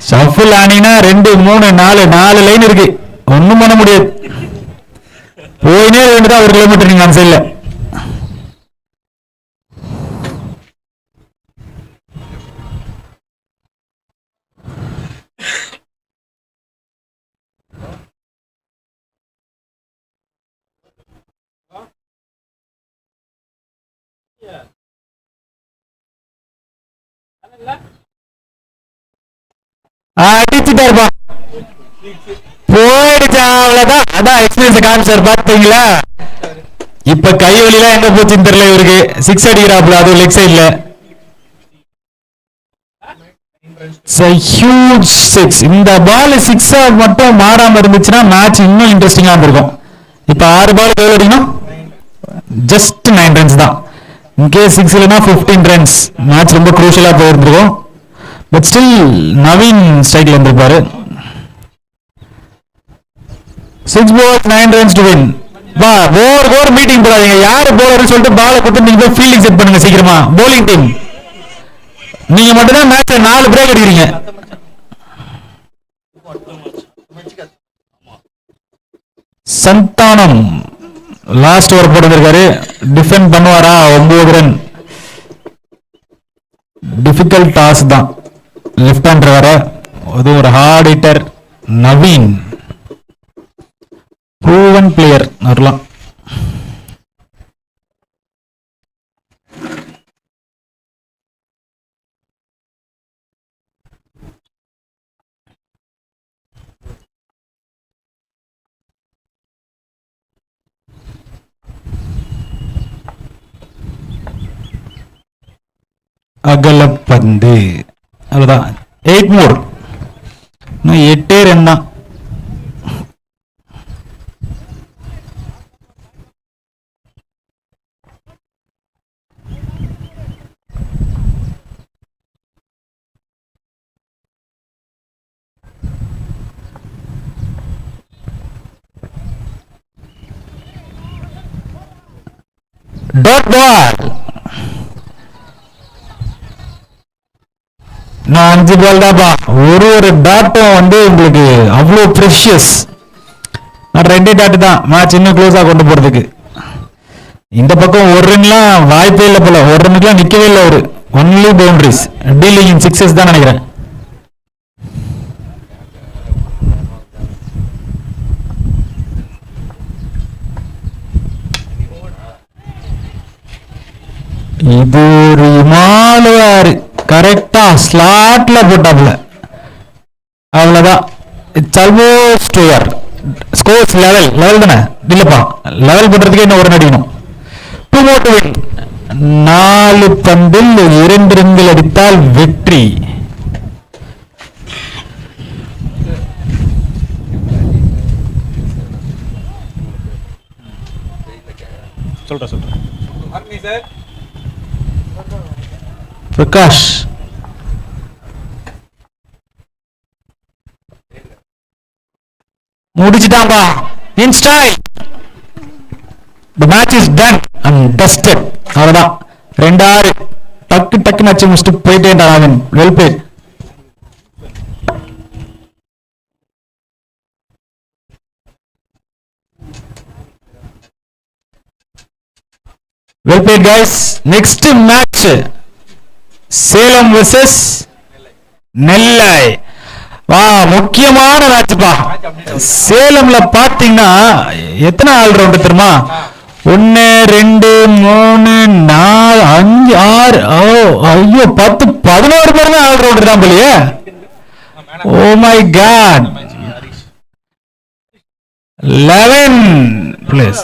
Shuffle ஆனீங்கன்னா 2 3 4 லைன் இருக்கு, ஒன்னும் பண்ண முடியாது. போயினே வேண்டியதா 1 கிலோமீட்டர் நீங்க அந்த சைட்ல. அடிச்சுட்டாருப்பா, போயிடுச்சா, அவ்வளவுதான். அதான் எக்ஸ்பீரியன்ஸ் காமிச்சார் பாத்தீங்களா. இப்ப கை வலிலாம் எங்க போச்சுன்னு தெரியல இவருக்கு. 6 அடிக்கிறாப்ல, அது லெக் சைட்ல. ஹியூஜ் 6. இந்த பால் 6 மட்டும் மாறாம இருந்துச்சுன்னா மேட்ச் இன்னும் இன்ட்ரெஸ்டிங்கா இருந்திருக்கும். இப்ப 6 பால் எவ்வளவு அடிக்கணும்? ஜஸ்ட் 9 ரன்ஸ் தான். இன்கேஸ் 6 இல்லைன்னா 15 ரன்ஸ். மேட்ச் ரொம்ப குரூஷியலா போயிருந்திருக்கும். பட் ஸ்டில் நவீன் ஸ்ட்ரைக்ல இருந்திருப்பாரு. 6 balls 9 runs to win. வா ஓவர் மீட்டிங் போடாதீங்க. யாரு போலர்னு சொல்லிட்டு பாலை கொடுத்து நீங்க போய் ஃபீல்டிங் செட் பண்ணுங்க சீக்கிரமா. போலிங் டீம் நீங்க மட்டும் தான் மேட்ச்ல 4 பிரேக் அடிக்கிறீங்க. சந்தானம் லாஸ்ட் ஓவர் போட்டுருக்காரு. டிஃபெண்ட் பண்ணுவாரா? 9 ரன். டிஃபிகல்ட் டாஸ் தான். லெஃப்ட் ஹேண்டர் வர, அது ஒரு hard hitter. Naveen proven player வரலாம். அகலப்பந்து, அவ்வளவுதான். 8 more. இன்னும் 8 ரன் தான். Dot ball. நான் 5 பால் தான்ப்பா. ஒரு டாட்டும் வந்து உங்களுக்கு அவ்வளோ ப்ரெஷியஸ். நான் 2 டாட் தான் மேட்ச் இன்னும் க்ளோஸா கொண்டு போறதுக்கு. இந்த பக்கம் 1 ரன்லாம் வாய்ப்பே இல்லை போல. 1 ரன்னுக்குலாம் நிக்கவே இல்லை அவரு. ஒன்லி பவுண்டரிஸ், டீலிங் இன் 6s தான் நினைக்கிறேன். இது ஒரு இமாலயாரு கரெக்டா ஸ்லாட்ல போட்டாப்ல. அவ்வளவுதான். It's almost over. Scores level தானே இல்லப்பா. லெவல் பண்றதுக்கு இன்னும் 1 ரன் அடிக்கணும். 2 more to win. 4 பந்தில் 2 ரன்கள் அடித்தால் வெற்றி. சொல்றேன் பிரகாஷ் முடிச்சிட்டாம்பா. இன் strike. The match is done and dusted. அவ்வளவுதான். 2-6 டக்கு டக்குன்னு அடிச்சு முடிச்சுட்டு போயிட்டேன்டா அவன். Well plate. Well played guys. Next match Salem versus Nellai. முக்கியமான மேட்ச்ப்பா. சேலம்ல பாத்தீங்கன்னா எத்தனை ஆல்ரவுண்டர் தெரியுமா? 1 2 3 4 5 6 ஐயோ 10 11 பேருமே ஆல்ரவுண்டர் தான் போலியே. Oh my God. 11 பிளேஸ்